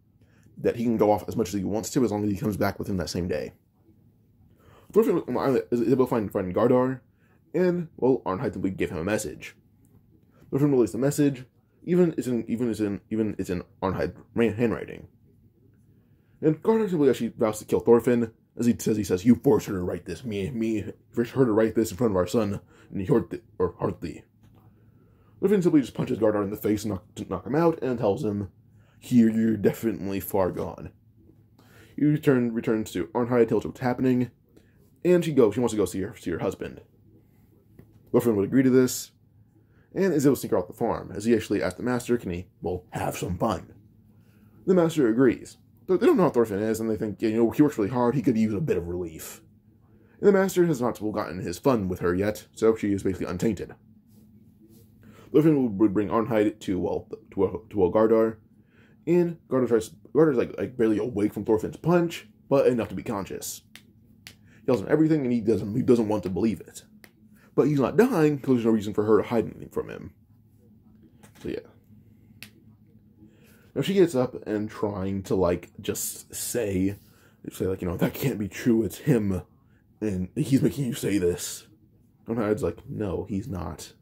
that he can go off as much as he wants to as long as he comes back within that same day. Thorfinn is able to find Gardar, and, well, Arnheid simply gave him a message. Thorfinn released the message, even it's in Arnheid's handwriting. And Gardar simply actually vows to kill Thorfinn, as he says, "You forced her to write this, forced her to write this in front of our son, and Hardly." Thorfinn simply just punches Gardar in the face to knock him out, and tells him, "Here, you're definitely far gone." He returns to Arnheid, tells her what's happening, and she wants to go see her husband. Thorfinn would agree to this, and is able to sneak her off the farm, as he actually asked the master, can he, well, have some fun? The master agrees. They don't know how Thorfinn is, and they think, he works really hard, he could use a bit of relief. And the master has not gotten his fun with her yet, so she is basically untainted. Thorfinn would bring Arnheid to Gardar, and Gardar's like barely awake from Thorfinn's punch, but enough to be conscious. He tells him everything, and he doesn't want to believe it. But he's not dying, because there's no reason for her to hide anything from him. So yeah. Now she gets up and trying to just say that can't be true, it's him, and he's making you say this. Arnheid's like, no, he's not.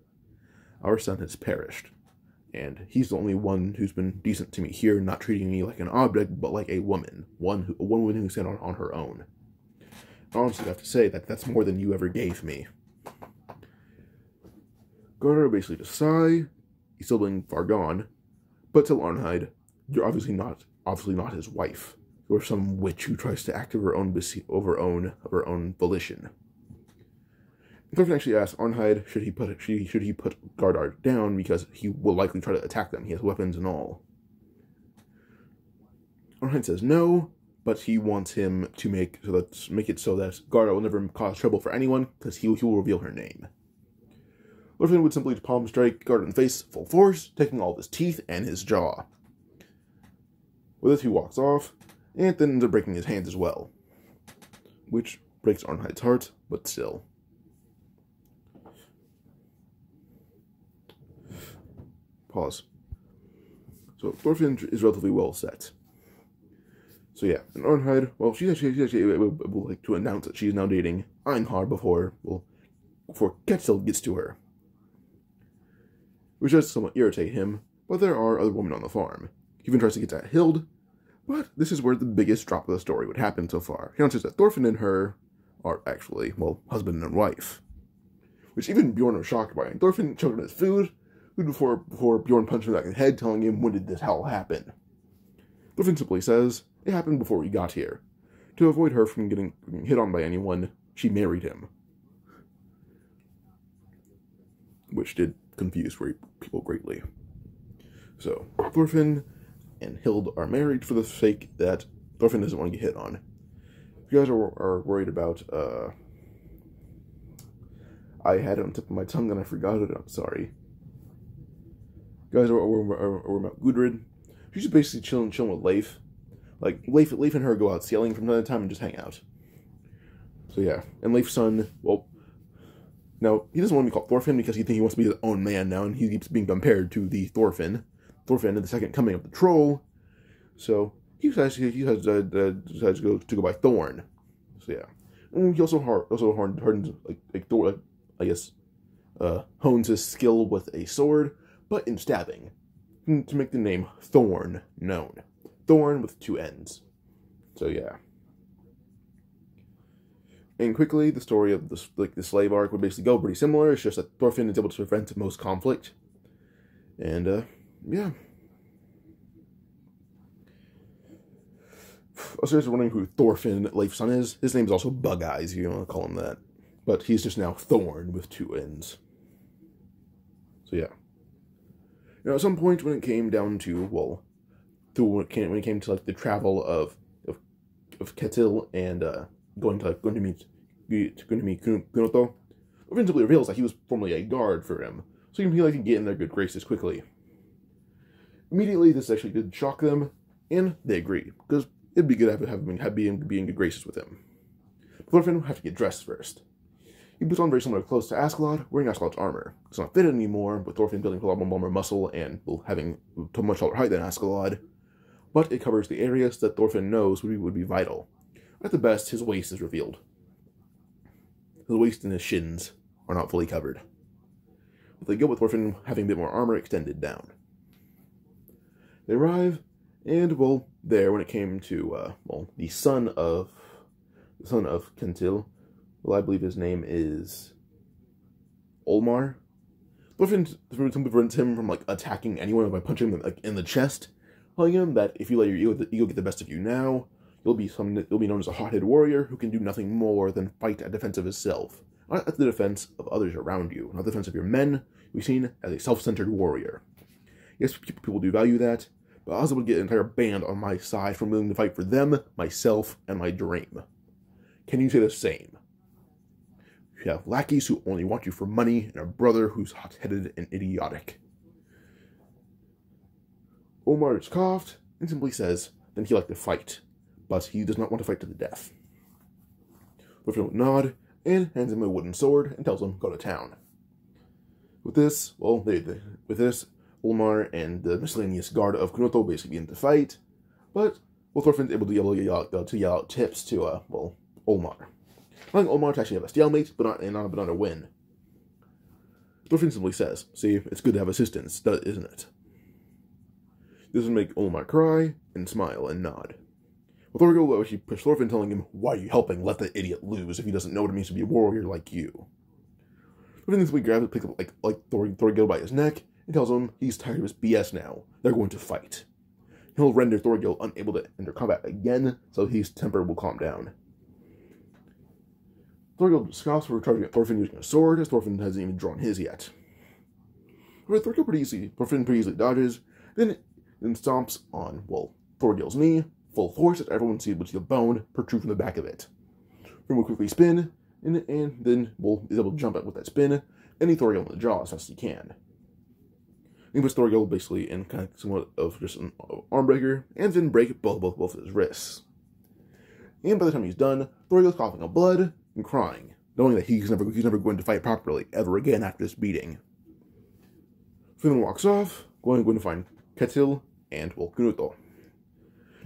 Our son has perished, and he's the only one who's been decent to me here, not treating me like an object, but like a woman. One woman who stands on her own. Honestly, I have to say that's more than you ever gave me. Gardar basically just sigh. He's still being far gone, but tell Arnheid, you're obviously not his wife. You're some witch who tries to act of her own volition. Thorfinn actually asks Arnheid should he put Gardar down because he will likely try to attack them. He has weapons and all. Arnheid says no, but he wants him to make it so that Gardar will never cause trouble for anyone because he will reveal her name. Thorfinn would simply palm strike Gardar in the face full force, taking all of his teeth and his jaw. With this, he walks off, and then ends up breaking his hands as well, which breaks Arnheid's heart, but still. Pause. So Thorfinn is relatively well set. So yeah, and Arnheid, well, she's actually able to announce that she's now dating Einar before Ketil gets to her, which does somewhat irritate him. But there are other women on the farm. He even tries to get at Hild, but this is where the biggest drop of the story would happen so far. He announces that Thorfinn and her are actually, husband and wife, which even Bjorn was shocked by. And Thorfinn choked on his food before Bjorn punched him back in the head, telling him, when did this hell happen? Thorfinn simply says, it happened before we got here. To avoid her from getting hit on by anyone, she married him. Which did confuse people greatly. So, Thorfinn and Hild are married for the sake that Thorfinn doesn't want to get hit on. If you guys are worried about, I had it on the tip of my tongue and I forgot it, I'm sorry. guys are about Gudrid. She's just basically chilling with Leif. Like, Leif and her go out sailing from time to time and just hang out. So yeah, and Leif's son, well, now, he doesn't want to be called Thorfinn because he thinks he wants to be his own man now, and he keeps being compared to the Thorfinn and the second coming of the troll. So he decides to go by Thorn. So yeah, and he also hardens like Thor, I guess, hones his skill with a sword, but in stabbing, to make the name Thorn known. Thorn with 2 N's. So yeah. And quickly, the story of the slave arc would basically go pretty similar. It's just that Thorfinn is able to prevent most conflict. And, yeah. I was just wondering who Thorfinn, Leif's son, is. His name is also Bug Eyes, if you want to call him that. But he's just now Thorn with 2 N's. So, yeah. Now, at some point when it came down to, well, when it came to, like, the travel of Ketil and, going to meet Kunoto, Thorfinn simply reveals that he was formerly a guard for him, so he can get in their good graces quickly. Immediately, this actually did shock them, and they agree, because it'd be good to have be in good graces with him. But Thorfinn would have to get dressed first. He puts on very similar clothes to Askeladd, wearing Askeladd's armor. It's not fitted anymore, with Thorfinn building a lot more muscle and having a much taller height than Askeladd, but it covers the areas that Thorfinn knows would be vital. At the best, his waist is revealed. His waist and his shins are not fully covered. But they go with Thorfinn having a bit more armor extended down. They arrive, and, well, there, when it came to, the son of Kentil, well, I believe his name is Olmar. Thorfinn prevents him from, like, attacking anyone by punching him, like, in the chest, telling him that if you let your ego get the best of you now, you'll be known as a hot-headed warrior who can do nothing more than fight at defense of himself, not at the defense of others around you, not the defense of your men. You'll be seen as a self-centered warrior. Yes, people do value that, but I also would get an entire band on my side from willing to fight for them, myself, and my dream. Can you say the same? You have lackeys who only want you for money, and a brother who's hot-headed and idiotic. Omar is coughed and simply says that he'd like to fight, but he does not want to fight to the death. Thorfinn will nod and hands him a wooden sword and tells him, go to town. With this, Olmar and the miscellaneous guard of Kunoto basically begin to fight, but, Thorfinn's able to yell out tips to, Olmar. Allowing Olmar to actually have a stalemate, but not a win. Thorfinn simply says, see, it's good to have assistance, isn't it? This would make Olmar cry, and smile, and nod. Thorgil will actually push Thorfinn, telling him, why are you helping? Let the idiot lose if he doesn't know what it means to be a warrior like you. Thorfinn simply grabs him, picks up like Thorgil by his neck, and tells him he's tired of his BS now. They're going to fight. He'll render Thorgil unable to enter combat again, so his temper will calm down. Thorgil scoffs for charging at Thorfinn using a sword, as Thorfinn hasn't even drawn his yet. Thorfinn pretty easily dodges, then stomps on, Thorgil's knee, full force, as everyone sees the bone protrude from the back of it. Thorfinn will quickly spin, and then is able to jump out with that spin, and Thorgil in the jaw as fast as he can. He puts Thorgil basically in kind of somewhat of just an arm breaker, and then break both of his wrists. And by the time he's done, Thorgil's coughing up blood and crying, knowing that he's never going to fight properly ever again after this beating. Thorfinn walks off, going to find Ketil and Kunoto.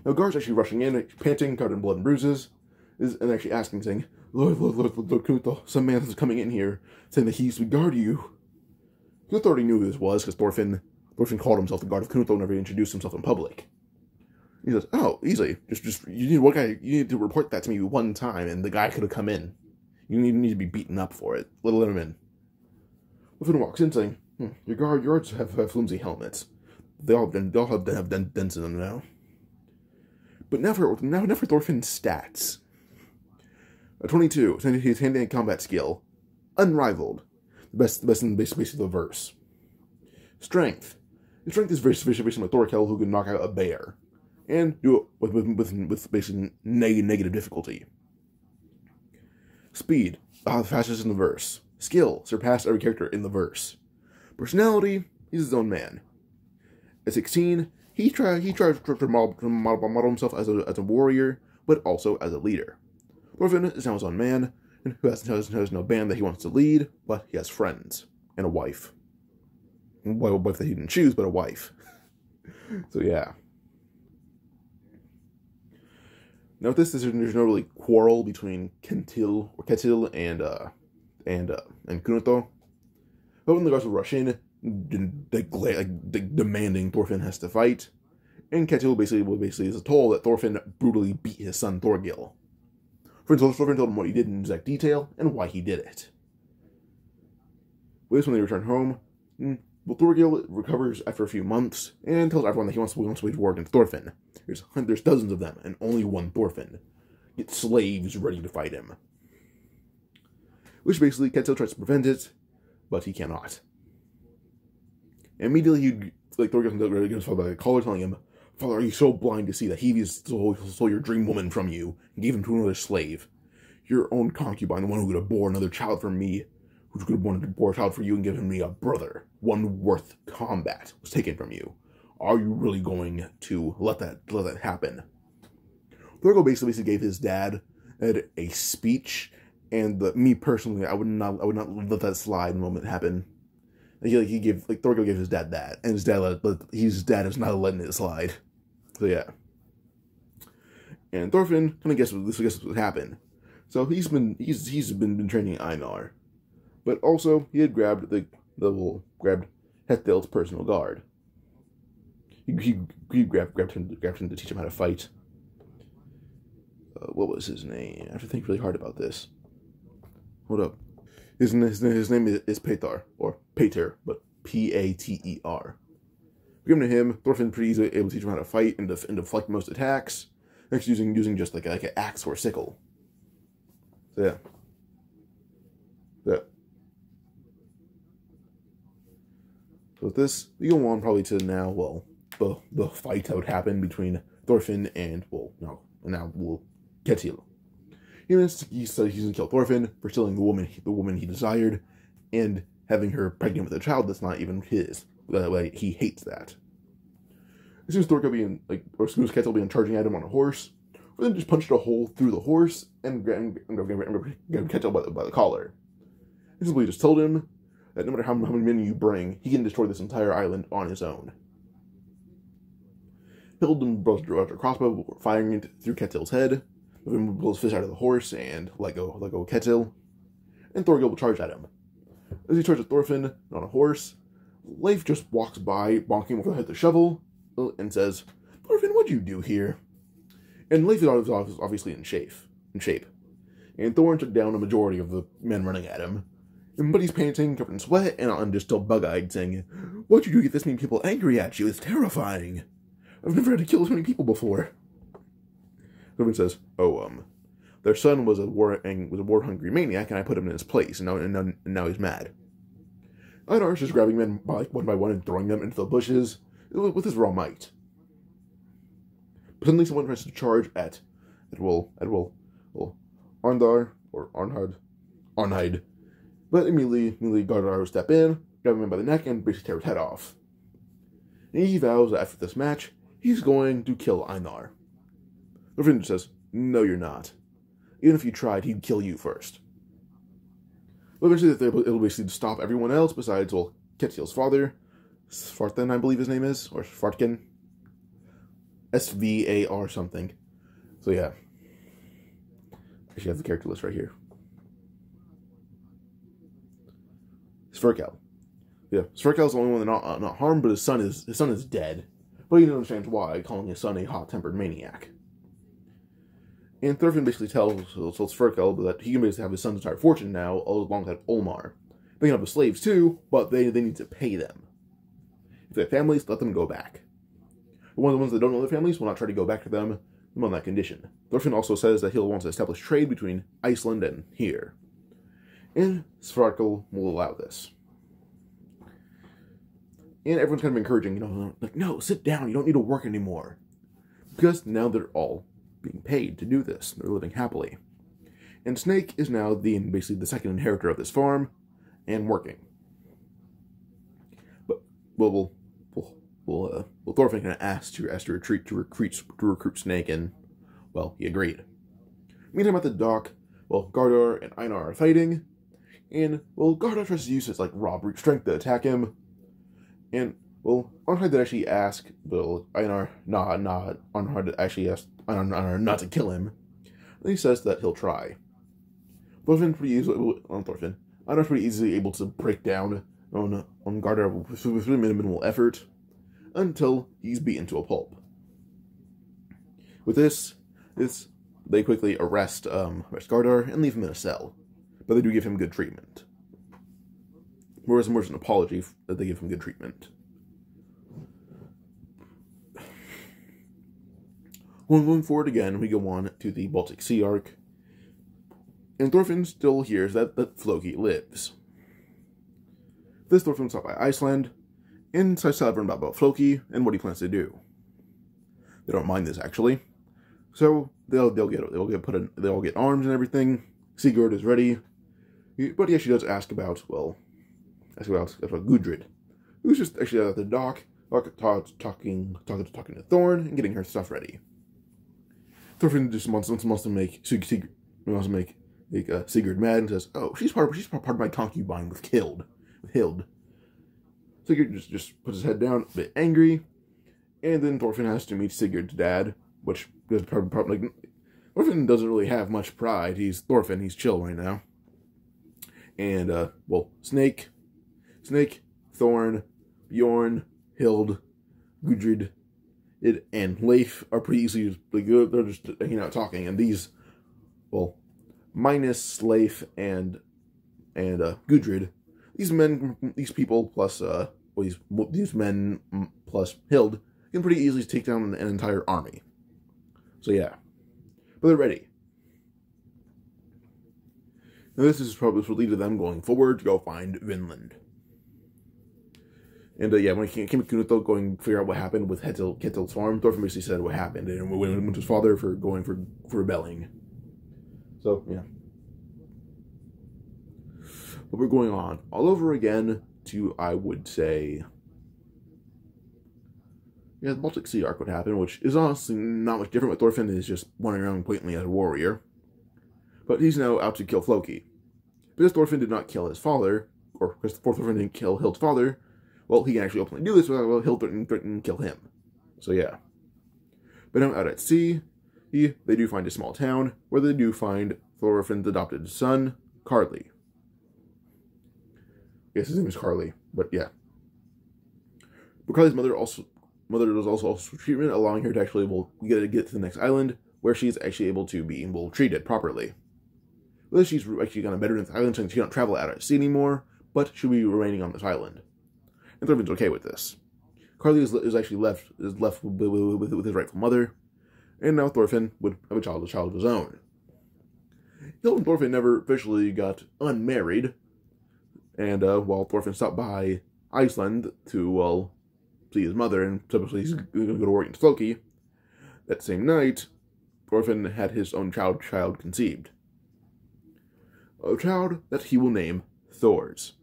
Now, guards actually rushing in, panting, covered in blood and bruises, and actually asking, saying, Lord Kunoto, some man is coming in here, saying that he used to guard you. Kunoto already knew who this was, because Thorfinn called himself the guard of Kunoto whenever he introduced himself in public. He says, oh, easily, you need to report that to me one time, and the guy could have come in. You need to be beaten up for it. Let him in. Thorfinn walks in, saying, your guards have flimsy helmets. They all have dents in them now. But now for Thorfinn's stats. 22, his hand-to-hand combat skill, unrivaled. The best in basically the verse. Strength. His strength is very similar to Thorkel, who can knock out a bear, and do it with basically negative difficulty. Speed, the fastest in the verse. Skill, surpassed every character in the verse. Personality, he's his own man. At 16, he tries to model himself as a warrior, but also as a leader. Thorfinn is now his own man, and who has no band that he wants to lead, but he has friends and a wife. Well, a wife that he didn't choose, but a wife. So yeah. Now with this, there's no really quarrel between Ketil and Kunoto. But when the guards will rush in, demanding Thorfinn has to fight, and Ketil basically is told that Thorfinn brutally beat his son Thorgil. Thorfinn told him what he did in exact detail and why he did it. With this, when they return home, Thorgil recovers after a few months and tells everyone that he wants to wage war against Thorfinn. There's dozens of them, and only one Thorfinn. Get slaves ready to fight him. Which basically, Ketil tries to prevent it, but he cannot. Immediately, Thorgil gets followed by a caller telling him, "Father, are you so blind to see that he stole your dream woman from you and gave him to another slave? Your own concubine, the one who could have borne another child from me, who could have borne a child for you and given me a brother, one worth combat, was taken from you. Are you really going to let that happen?" Thorgil basically gave his dad a speech, and me personally, I would not let that slide moment happen. Thorgil gave his dad that, and his dad is not letting it slide. So yeah. And Thorfinn kind of guesses what happened. So he's been training Einar, but also he had grabbed Hethdale's personal guard. He grabbed him to teach him how to fight. What was his name? I have to think really hard about this. Hold up. His name is Petar, or Pater, but Pater. Given to him, Thorfinn pretty easily able to teach him how to fight and deflect most attacks, next using just like an axe or sickle. So yeah. So with this, we go on probably to now, well, the fight that would happen between Thorfinn and, Ketil. He said he's going to kill Thorfinn for stealing the woman he desired, and having her pregnant with a child that's not even his. He hates that. As soon as Ketil began charging at him on a horse, Thorfinn just punched a hole through the horse and grabbed Ketil by the collar. He simply just told him that no matter how many men you bring, he can destroy this entire island on his own. Hildum drew out a crossbow, firing it through Ketil's head. Thorfinn pulls his fist out of the horse and let go of Ketil, and Thorgil will charge at him. As he charges Thorfinn on a horse, Leif just walks by, bonking him over the head with a shovel, and says, "Thorfinn, what'd you do here?" And Leif is obviously in shape. And Thorn took down a majority of the men running at him. But he's panting, covered in sweat, and just still bug-eyed, saying, "What'd you do to get this many people angry at you? It's terrifying. I've never had to kill this many people before." Thorfinn says, their son was a war-hungry maniac, and I put him in his place, and now he's mad. Einar is just grabbing men one by one and throwing them into the bushes with his raw might. But suddenly someone tries to charge at Arndar, or Arnheid. But immediately Gardar will step in, grab him by the neck, and basically tear his head off. And he vows that after this match, he's going to kill Einar. Thorfinn says, "No, you're not. Even if you tried, he'd kill you first." But eventually, it'll basically stop everyone else besides, Ketil's father, Svarthen, I believe his name is, or Svartken. SVAR something. So yeah. I actually have the character list right here. Sverkel. Yeah, Sverkel's the only one that's not harmed, but his son is dead. But he understands why, calling his son a hot-tempered maniac. And Thorfinn basically tells Sverkel that he can basically have his son's entire fortune now, alongside Olmar. They can have the slaves too, but they need to pay them. If they have families, let them go back. But one of the ones that don't know their families will not try to go back to them on that condition. Thorfinn also says that he'll want to establish trade between Iceland and here. And Sverkel will allow this. And everyone's kind of encouraging, no, sit down, you don't need to work anymore. Because now they're all being paid to do this. They're living happily. And Snake is now basically the second inheritor of this farm, and working. But we'll Thorfinn kind of asked to recruit Snake, and well, he agreed. Meantime, at the dock, well, Gardar and Einar are fighting, and well, Gardar tries to use his like raw brute strength to attack him, and well, Arnhide did actually ask Einar not to kill him, and he says that he'll try. Einar's pretty easily able to break down on Gardar with minimal effort until he's beaten to a pulp. With this, they quickly arrest Gardar and leave him in a cell, but they do give him good treatment. More as an apology that they give him good treatment. Going forward again, we go on to the Baltic Sea arc, and Thorfinn still hears that Floki lives. This Thorfinn stopped by Iceland, and decides to learn about Floki and what he plans to do. They don't mind this actually, so they'll get arms and everything. Sigurd is ready, but he actually does ask about Gudrid, who's just actually at the dock, talking to Thorn and getting her stuff ready. Thorfinn just wants to make Sigurd mad and says, "Oh, she's part of my concubine with Hild." Sigurd just puts his head down, a bit angry, and then Thorfinn has to meet Sigurd's dad, which is probably like, Thorfinn doesn't really have much pride. He's Thorfinn. He's chill right now. And Snake, Thorn, Bjorn, Hild, Gudrid, and Leif are pretty easy to good. They're just hanging out talking, and these, minus Leif and Gudrid, these people plus these men plus Hild can pretty easily take down an entire army. So yeah, but they're ready. Now this will lead to them going forward to go find Vinland. And when he came to Kunoto going to figure out what happened with Ketil's farm, Thorfinn basically said what happened and went to his father for rebelling. So yeah. But we're going on all over again to, I would say, the Baltic Sea arc would happen, which is honestly not much different. But Thorfinn is just wandering around blatantly as a warrior. But he's now out to kill Floki. Because Thorfinn did not kill his father, or because Thorfinn didn't kill Hild's father, well, he can actually openly do this without Hild threatening to kill him. So yeah. But now out at sea, they do find a small town, where they do find Thorfinn's adopted son, Karli. Yes, his name is Karli, but yeah. But Karli's mother does also treatment, allowing her to actually get to the next island, where she's actually able to be treated properly. Well, she's actually kind of better in this island, since she don't travel out at sea anymore, but she'll be remaining on this island. And Thorfinn's okay with this. Karli is actually left with his rightful mother, and now Thorfinn would have a child of his own. Hild and Thorfinn never officially got unmarried, and while Thorfinn stopped by Iceland to see his mother, and subsequently he's going to go to work in Floki, that same night, Thorfinn had his own child conceived. A child that he will name Thors,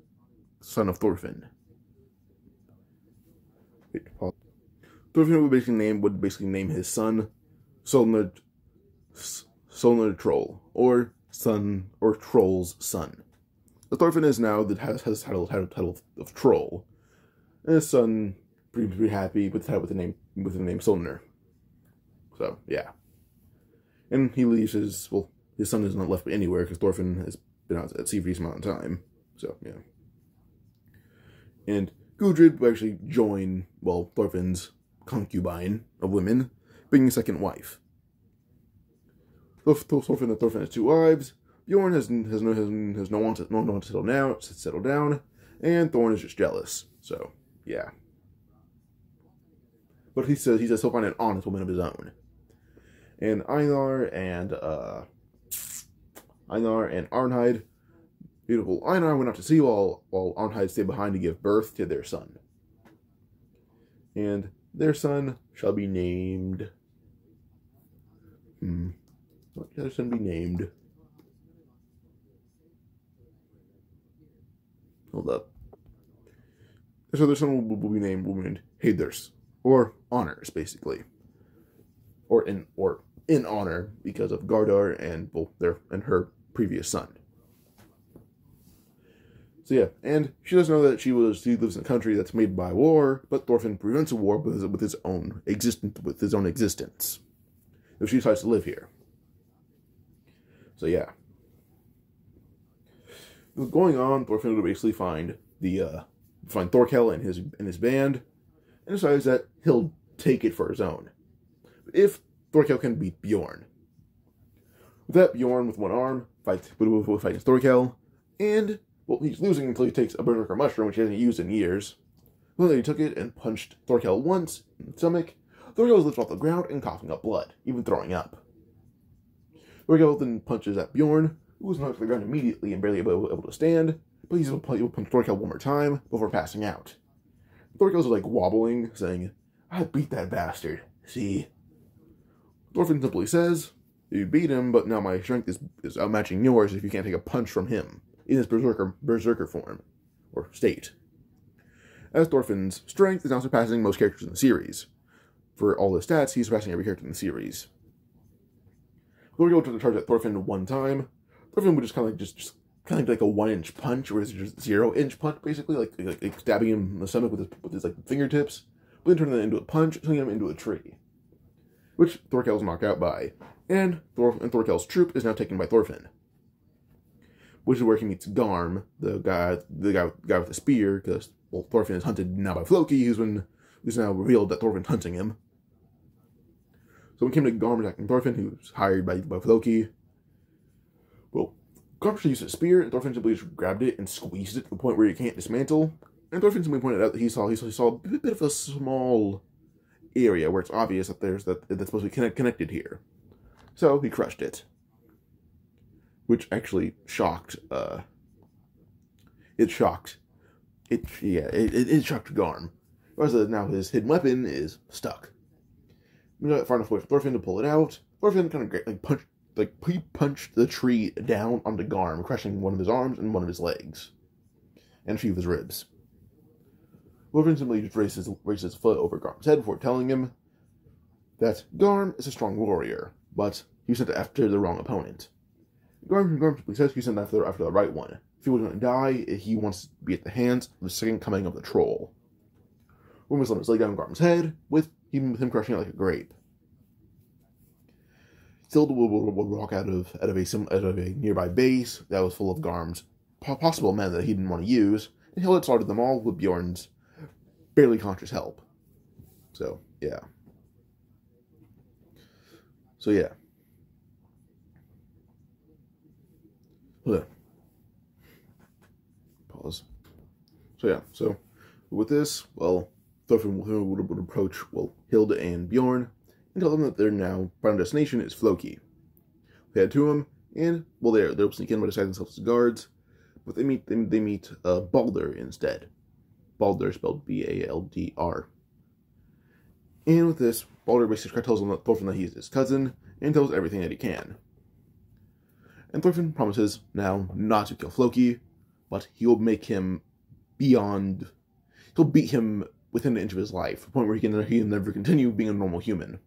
son of Thorfinn. Thorfinn would basically name his son Solnir Troll, or Troll's son. So Thorfinn is now has the title of Troll, and his son pretty happy with the name Solnir. So yeah, and he leaves his son is not left anywhere because Thorfinn has been out at sea for a decent amount of time. So yeah, and Gudrid will actually join Thorfinn's concubine of women, being a second wife. Thorfinn has two wives. Bjorn has no one to settle down, and Thorn is just jealous. So yeah, but he says he'll find an honest woman of his own. And Einar and Arnhide, beautiful Einar went out to sea while Arnhide stayed behind to give birth to their son. And their son shall be named. What shall their son be named? Hold up. So their son will be named Haders. or honors, basically. Or in honor, because of Gardar and her previous son. So yeah, and she doesn't know that she lives in a country that's made by war, but Thorfinn prevents a war with his own existence. So she decides to live here. So yeah. Going on, Thorfinn will basically find Thorkel and his band, and decides that he'll take it for his own. If Thorkel can beat Bjorn. With that, Bjorn with one arm fights Thorkel, and well, he's losing until he takes a berserker mushroom, which he hasn't used in years. Well, then he took it and punched Thorkel once in the stomach. Thorkel is lifted off the ground and coughing up blood, even throwing up. Thorkel then punches at Bjorn, who was knocked to the ground immediately and barely able to stand, but he's able to punch Thorkel one more time before passing out. Thorkel's like wobbling, saying, "I beat that bastard, see?" Thorfinn simply says, "You beat him, but now my strength is outmatching yours if you can't take a punch from him in his berserker form, or state." As Thorfinn's strength is now surpassing most characters in the series. For all his stats, he's surpassing every character in the series. Thorkel took the charge at Thorfinn one time. Thorfinn would just kind of like a 1-inch punch, or just 0-inch punch, basically, like stabbing him in the stomach with his like fingertips, but then turning that into a punch, turning him into a tree, which Thorkel's knocked out by, and Thorkel's troop is now taken by Thorfinn, which is where he meets Garm, the guy with the spear, because well, Thorfinn is hunted now by Floki, who's now revealed that Thorfinn's hunting him. So when it came to Garm attacking Thorfinn, who was hired by Floki, well, Garm used a spear, and Thorfinn simply just grabbed it and squeezed it to the point where he can't dismantle. And Thorfinn simply pointed out that he saw a bit of a small area where it's obvious that that's supposed to be connected here. So he crushed it, which actually shocked. It shocked Garm. Whereas now his hidden weapon is stuck. We got far enough away for Thorfinn to pull it out. Thorfinn kind of punched the tree down onto Garm, crushing one of his arms and one of his legs, and a few of his ribs. Thorfinn simply just raised his foot over Garm's head before telling him that Garm is a strong warrior, but he sent after the wrong opponent. Garm simply says he sent after the right one. If he was going to die, he wants to be at the hands of the second coming of the troll. Woman slammed his leg down Garm's head, with him crushing it like a grape. Silda would walk out of a nearby base that was full of Garm's possible men that he didn't want to use, and he'll had slaughtered them all with Bjorn's barely conscious help. So, yeah. Pause. So with this, well, Thorfinn would approach, Hilda and Bjorn, and tell them that their now final destination is Floki. They head to him, and, they'll sneak in by disguising themselves as guards, but they meet Baldur instead. Baldur spelled B-A-L-D-R. And with this, Baldur basically tells Thorfinn that he is his cousin, and tells everything that he can. And Thorfinn promises now not to kill Floki, but he'll make him he'll beat him within an inch of his life, to the point where he can never continue being a normal human.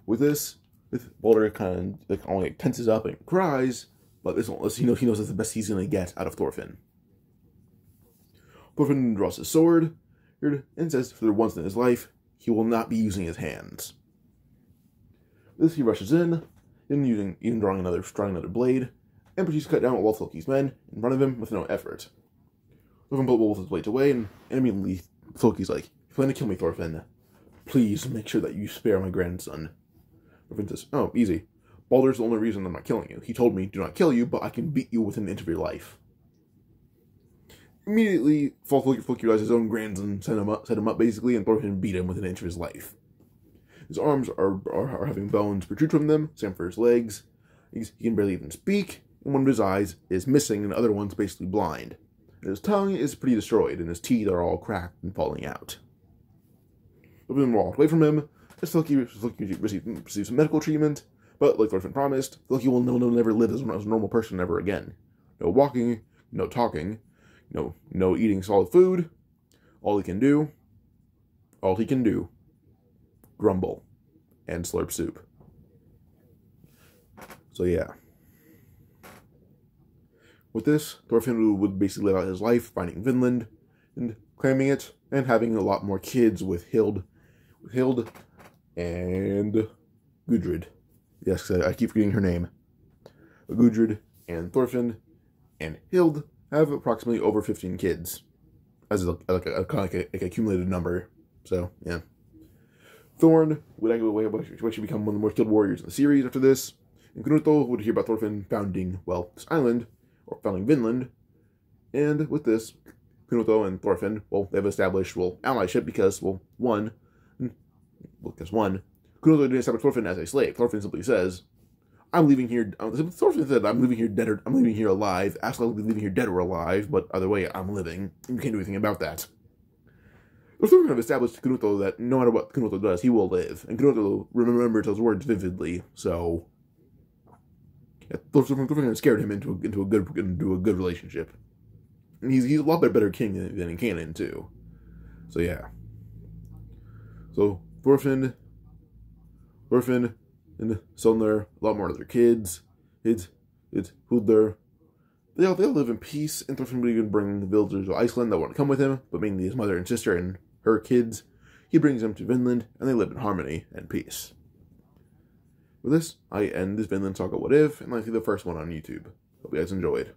With this, Baldur kind of only tenses up and cries, but he knows that's the best he's going to get out of Thorfinn. Thorfinn draws his sword and says for once in his life, he will not be using his hands. With this, he rushes in, even drawing another blade, and proceeds to cut down all Floki's men in front of him with no effort. Thorfinn pulls his blades away, and immediately Floki's like, "If you plan to kill me, Thorfinn, please make sure that you spare my grandson." Thorfinn says, "Oh, easy. Baldur's the only reason I'm not killing you. He told me, do not kill you, but I can beat you within an inch of your life." Immediately, Floki realizes his own grandson set him up basically, and Thorfinn beat him within an inch of his life. His arms are having bones protrude from them, same for his legs. He can barely even speak, and one of his eyes is missing, and the other one's basically blind. And his tongue is pretty destroyed, and his teeth are all cracked and falling out. Thorfinn walked away from him, as Floki receives some medical treatment, but like Thorfinn promised, Floki will never live as a normal person ever again. No walking, no talking, no eating solid food. All he can do all he can do, grumble and slurp soup. So yeah. With this, Thorfinn would basically live out his life finding Vinland and claiming it and having a lot more kids with Hild and Gudrid. Yes, I keep forgetting her name. Gudrid and Thorfinn and Hild have approximately over 15 kids, as like a accumulated number. So yeah, Thorn would actually become one of the more skilled warriors in the series after this, and Knutho would hear about Thorfinn founding, well, this island, or founding Vinland, and with this, Knutho and Thorfinn, well, they've established, well, allyship because, well, Knutho didn't establish Thorfinn as a slave. Thorfinn simply says, I'm leaving here, Thorfinn said, I'm leaving here dead or, I'm leaving here alive. Asla will be leaving here dead or alive, but either way, I'm living. You can't do anything about that. Thorfinn have established to Knutho that no matter what Knutho does, he will live. And Knutho remembers those words vividly, so yeah, Thorfinn scared him into a good relationship. And he's a lot better king than in canon too. So yeah. So Thorfinn and Solnir, a lot more of their kids. It's Huldr. They all live in peace, and Thorfinn would even bring the villagers of Iceland that want to come with him, but mainly his mother and sister and her kids. He brings them to Vinland, and they live in harmony and peace. With this, I end this Vinland Saga What If, and I see the first one on YouTube. Hope you guys enjoyed.